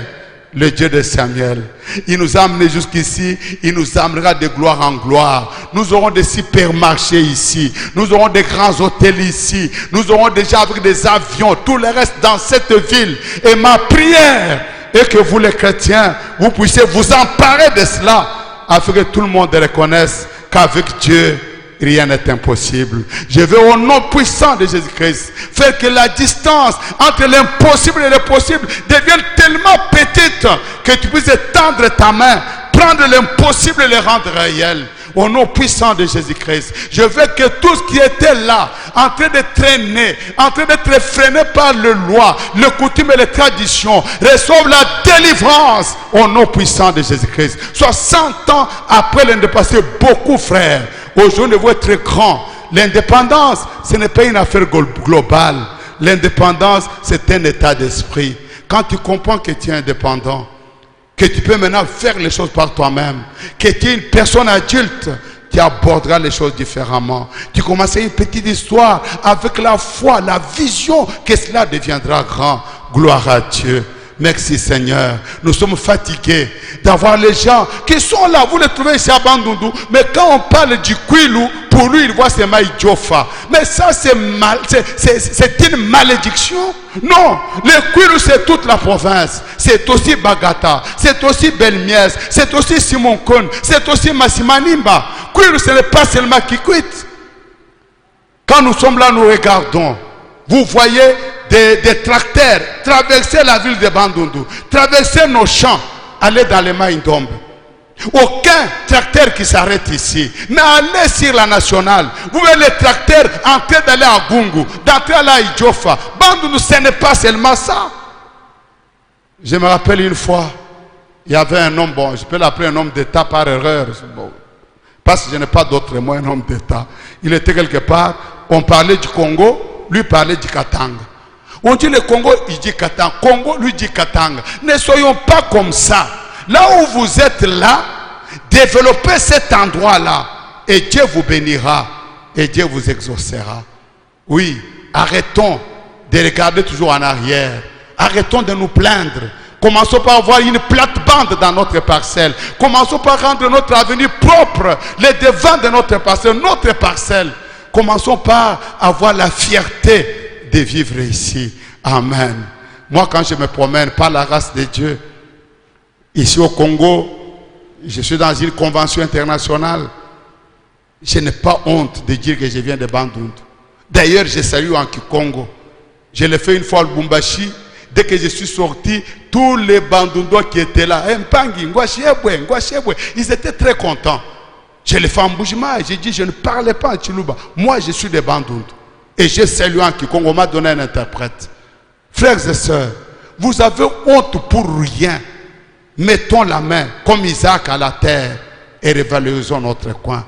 le Dieu de Samuel. Il nous a amenés jusqu'ici, il nous amènera de gloire en gloire. Nous aurons des supermarchés ici, nous aurons des grands hôtels ici, nous aurons déjà avec des avions, tout le reste dans cette ville. Et ma prière est que vous les chrétiens, vous puissiez vous emparer de cela, afin que tout le monde reconnaisse qu'avec Dieu, rien n'est impossible. Je veux au nom puissant de Jésus-Christ faire que la distance entre l'impossible et le possible devienne tellement petite que tu puisses étendre ta main, prendre l'impossible et le rendre réel. Au nom puissant de Jésus-Christ, je veux que tout ce qui était là, en train de traîner, en train d'être freiné par les lois, les coutumes et les traditions, reçoive la délivrance au nom puissant de Jésus-Christ. 60 ans après l'indépendance, beaucoup frères, aujourd'hui vous êtes très grands. L'indépendance, ce n'est pas une affaire globale. L'indépendance, c'est un état d'esprit. Quand tu comprends que tu es indépendant, que tu peux maintenant faire les choses par toi-même, que tu es une personne adulte, tu aborderas les choses différemment. Tu commences une petite histoire avec la foi, la vision que cela deviendra grand. Gloire à Dieu. Merci Seigneur. Nous sommes fatigués d'avoir les gens qui sont là. Vous les trouvez ici à Bandundu. Mais quand on parle du Kwilu, pour lui, il voit c'est Maïdjofa. Mais ça, c'est une malédiction. Non, le Kwilu, c'est toute la province. C'est aussi Bagata. C'est aussi Belmiès. C'est aussi Simonkon. C'est aussi Massimanimba. Kwilu, ce n'est pas seulement Kikwit. Quand nous sommes là, nous regardons. Vous voyez des tracteurs traverser la ville de Bandundu, traverser nos champs, aller dans les Maïndombe. Aucun tracteur qui s'arrête ici. Mais allez sur la nationale. Vous voyez les tracteurs en train d'aller à Gungu, d'entrer à Idjofa. Bandundu, ce n'est pas seulement ça. Je me rappelle une fois, il y avait un homme, bon, je peux l'appeler un homme d'État par erreur, bon, parce que je n'ai pas d'autre mot, un homme d'État. Il était quelque part, on parlait du Congo, lui parlait du Katanga. On dit le Congo, il dit Katanga. Congo, lui dit Katanga. Ne soyons pas comme ça. Là où vous êtes là, développez cet endroit-là. Et Dieu vous bénira. Et Dieu vous exaucera. Oui, arrêtons de regarder toujours en arrière. Arrêtons de nous plaindre. Commençons par avoir une plate-bande dans notre parcelle. Commençons par rendre notre avenir propre. Les devants de notre parcelle, notre parcelle. Commençons par avoir la fierté de vivre ici. Amen. Moi, quand je me promène par la grâce de Dieu, ici au Congo, je suis dans une convention internationale. Je n'ai pas honte de dire que je viens de Bandundu. D'ailleurs, je salue en Kikongo. Je l'ai fait une fois au Lubumbashi. Dès que je suis sorti, tous les Bandundois qui étaient là, ils étaient très contents. Je l'ai fait en Boujima et j'ai dit, je ne parlais pas en Chiluba. Moi, je suis de Bandundu. Et j'ai salué en Kikongo, on m'a donné un interprète. Frères et sœurs, vous avez honte pour rien. Mettons la main comme Isaac à la terre et révalorisons notre coin.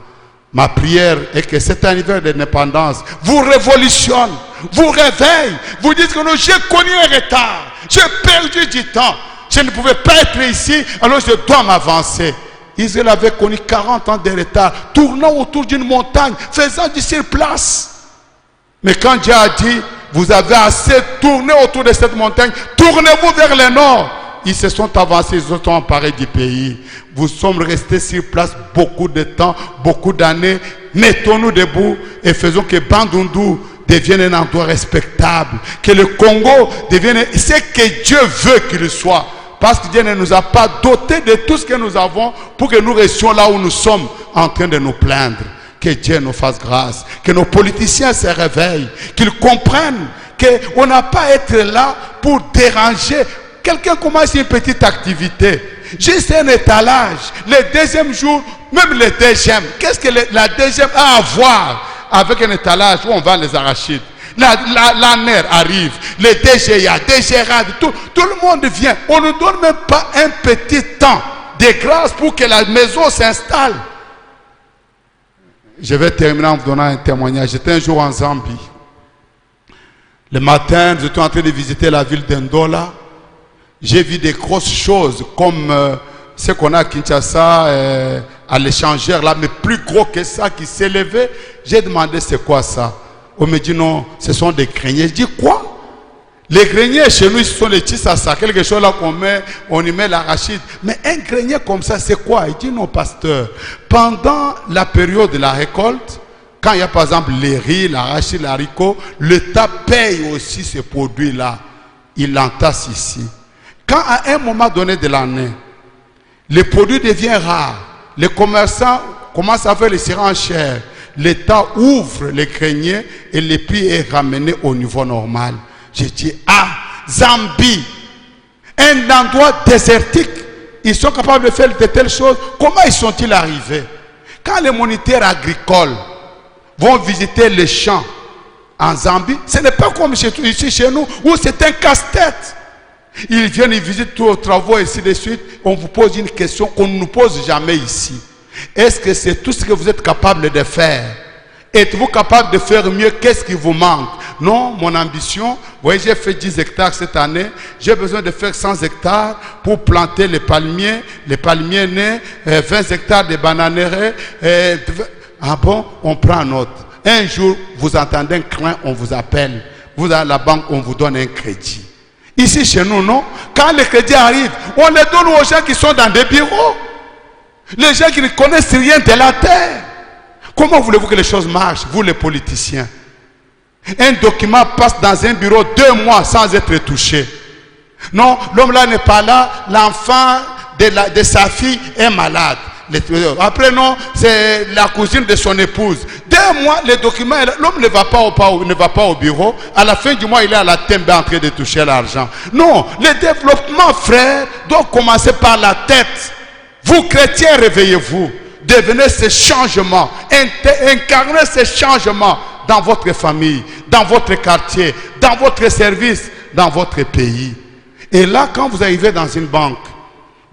Ma prière est que cet anniversaire d'indépendance vous révolutionne, vous réveille, vous dites que j'ai connu un retard, j'ai perdu du temps, je ne pouvais pas être ici, alors je dois m'avancer. Israël avait connu 40 ans de retard, tournant autour d'une montagne, faisant du surplace. Mais quand Dieu a dit, vous avez assez tourné autour de cette montagne, tournez-vous vers le nord. Ils se sont avancés, ils se sont emparés du pays. Vous sommes restés sur place beaucoup de temps, beaucoup d'années. Mettons-nous debout et faisons que Bandundu devienne un endroit respectable. Que le Congo devienne ce que Dieu veut qu'il soit. Parce que Dieu ne nous a pas dotés de tout ce que nous avons pour que nous restions là où nous sommes en train de nous plaindre. Que Dieu nous fasse grâce, que nos politiciens se réveillent, qu'ils comprennent qu'on n'a pas à être là pour déranger. Quelqu'un commence une petite activité, juste un étalage, le deuxième jour, même le deuxième, qu'est-ce que la deuxième a à voir avec un étalage où on vend les arachides? La NER arrive, les DGA, DGRAD, tout le monde vient. On ne donne même pas un petit temps de grâce pour que la maison s'installe. Je vais terminer en vous donnant un témoignage. J'étais un jour en Zambie. Le matin, j'étais en train de visiter la ville d'Ndola. J'ai vu des grosses choses comme ce qu'on a à Kinshasa, à l'échangeur, là, mais plus gros que ça, qui s'élevait. J'ai demandé c'est quoi ça. On me dit non, ce sont des greniers. Je dis quoi? Les greniers chez nous, ce sont les tissasa, quelque chose là qu'on met, on y met l'arachide. Mais un grenier comme ça, c'est quoi? Il dit non, pasteur. Pendant la période de la récolte, quand il y a par exemple les riz, l'arachide, l'haricot, l'État paye aussi ces produits-là. Il l'entasse ici. Quand à un moment donné de l'année, les produits deviennent rares, les commerçants commencent à faire les surenchères, l'État ouvre les greniers et les prix est ramené au niveau normal. J'ai dit, ah, Zambie, un endroit désertique, ils sont capables de faire de telles choses. Comment y sont-ils arrivés? Quand les moniteurs agricoles vont visiter les champs en Zambie, ce n'est pas comme ici chez nous, où c'est un casse-tête. Ils viennent, ils visitent tous les travaux, et ainsi de suite. On vous pose une question qu'on ne nous pose jamais ici. Est-ce que c'est tout ce que vous êtes capable de faire? Êtes-vous capable de faire mieux? Qu'est-ce qui vous manque? Non, mon ambition, vous voyez, j'ai fait 10 hectares cette année. J'ai besoin de faire 100 hectares pour planter les palmiers nés, 20 hectares de bananeraies. Ah bon, on prend note. Un jour, vous entendez un crin, on vous appelle. Vous allez à la banque, on vous donne un crédit. Ici, chez nous, non? Quand le crédit arrive, on les donne aux gens qui sont dans des bureaux. Les gens qui ne connaissent rien de la terre. Comment voulez-vous que les choses marchent, vous les politiciens? Un document passe dans un bureau 2 mois sans être touché. Non, l'homme là n'est pas là, l'enfant de sa fille est malade. Après non, c'est la cousine de son épouse. 2 mois, les documents, l'homme ne va pas au bureau. À la fin du mois, il est à la tembe en train de toucher l'argent. Non, le développement, frère, doit commencer par la tête. Vous, chrétiens, réveillez-vous. Devenez ce changement. Incarnez ce changement dans votre famille, dans votre quartier, dans votre service, dans votre pays. Et là, quand vous arrivez dans une banque,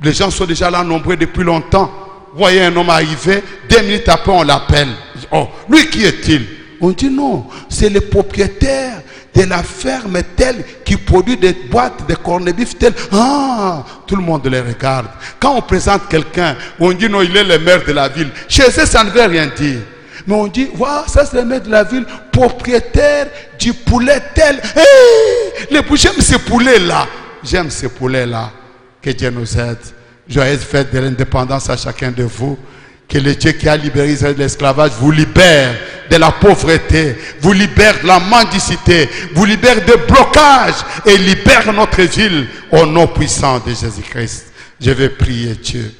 les gens sont déjà là nombreux depuis longtemps. Vous voyez un homme arriver, 2 minutes après on l'appelle. Oh, lui qui est-il? On dit non, c'est le propriétaire de la ferme telle qui produit des boîtes de corned-beef telle. Ah, tout le monde les regarde. Quand on présente quelqu'un, on dit non, il est le maire de la ville. Chez eux, ça ne veut rien dire. Mais on dit, voilà, ça c'est le maire de la ville, propriétaire du poulet tel. Hey, j'aime ces poulets-là. J'aime ces poulets-là. Que Dieu nous aide. Joyeuse fête de l'indépendance à chacun de vous. Que le Dieu qui a libéré Israël de l'esclavage vous libère de la pauvreté, vous libère de la mendicité, vous libère des blocages et libère notre ville au nom puissant de Jésus-Christ. Je vais prier Dieu.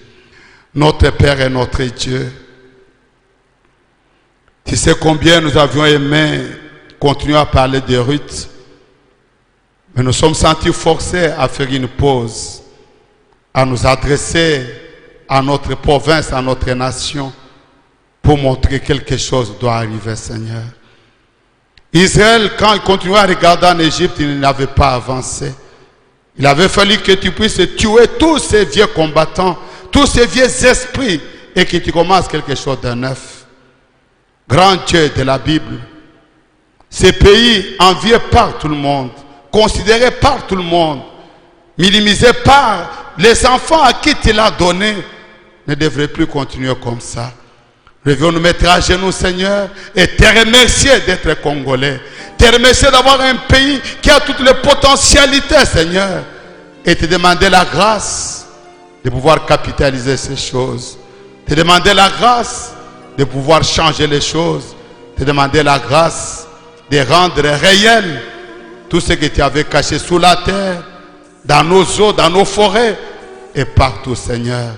Notre Père et notre Dieu, tu sais combien nous avions aimé continuer à parler de Ruth, mais nous sommes sentis forcés à faire une pause, à nous adresser à notre province, à notre nation, pour montrer que quelque chose doit arriver, Seigneur. Israël, quand il continuait à regarder en Égypte, il n'avait pas avancé. Il avait fallu que tu puisses tuer tous ces vieux combattants, tous ces vieux esprits, et que tu commences quelque chose de neuf. Grand Dieu de la Bible, ces pays enviés par tout le monde, considérés par tout le monde, minimisés par les enfants à qui tu l'as donné, ne devraient plus continuer comme ça. Nous devons nous mettre à genoux, Seigneur, et te remercier d'être Congolais. Te remercier d'avoir un pays qui a toutes les potentialités, Seigneur. Et te demander la grâce de pouvoir capitaliser ces choses. Te demander la grâce de pouvoir changer les choses. Te demander la grâce de rendre réel tout ce que tu avais caché sous la terre, dans nos eaux, dans nos forêts et partout, Seigneur.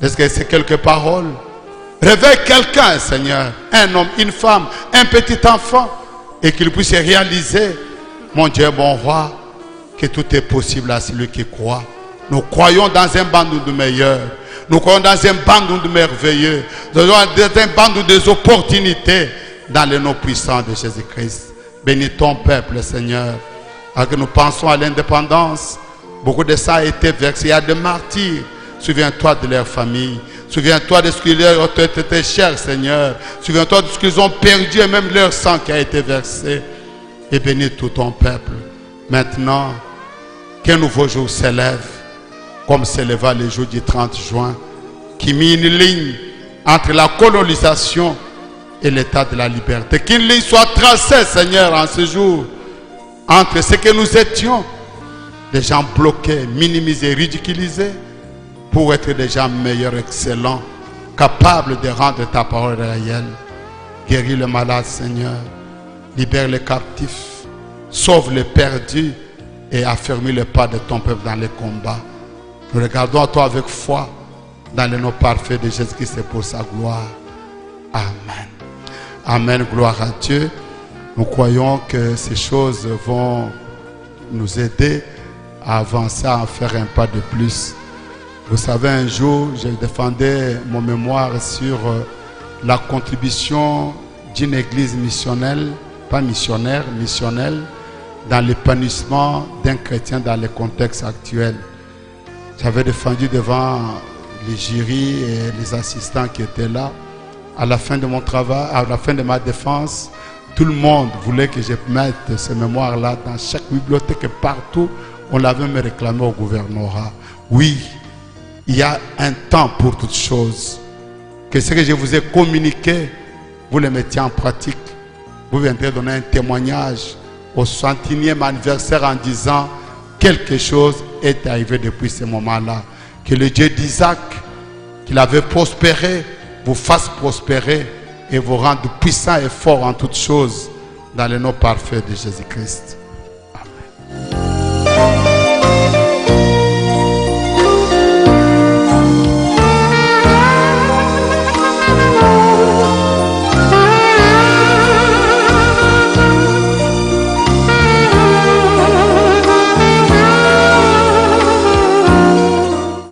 Est-ce que c'est quelques paroles? Réveille quelqu'un, Seigneur, un homme, une femme, un petit enfant, et qu'il puisse réaliser, mon Dieu, mon roi, que tout est possible à celui qui croit. Nous croyons dans un bande de meilleurs. Nous croyons dans un bande de merveilleux. Nous croyons dans un bande des opportunités dans le nom puissant de Jésus-Christ. Bénis ton peuple, Seigneur. Alors que nous pensons à l'indépendance, beaucoup de ça a été versé. Il y a des martyrs. Souviens-toi de leur famille. Souviens-toi de ce qui leur a été cher, Seigneur. Souviens-toi de ce qu'ils ont perdu et même leur sang qui a été versé. Et bénis tout ton peuple. Maintenant, qu'un nouveau jour s'élève, comme s'éleva le jour du 30 juin, qui mit une ligne entre la colonisation et l'état de la liberté. Qu'une ligne soit tracée, Seigneur, en ce jour, entre ce que nous étions, des gens bloqués, minimisés, ridiculisés, pour être des gens meilleurs, excellents, capables de rendre ta parole réelle. Guéris le malade, Seigneur. Libère les captifs. Sauve les perdus et affermis le pas de ton peuple dans les combats. Nous regardons à toi avec foi dans le nom parfait de Jésus-Christ et pour sa gloire. Amen. Amen. Gloire à Dieu. Nous croyons que ces choses vont nous aider à avancer, à en faire un pas de plus. Vous savez, un jour, je défendais mon mémoire sur la contribution d'une église missionnelle, pas missionnaire, missionnelle, dans l'épanouissement d'un chrétien dans le contexte actuel. J'avais défendu devant les jurys et les assistants qui étaient là. À la fin de mon travail, à la fin de ma défense, tout le monde voulait que je mette ces mémoires-là dans chaque bibliothèque et partout. On l'avait me réclamé au gouvernorat. Oui, il y a un temps pour toutes choses. Que ce que je vous ai communiqué, vous le mettiez en pratique. Vous viendrez donner un témoignage au 61e anniversaire en disant quelque chose est arrivé depuis ce moment-là. Que le Dieu d'Isaac, qu'il avait prospéré, vous fasse prospérer et vous rende puissant et fort en toutes choses dans le nom parfait de Jésus-Christ.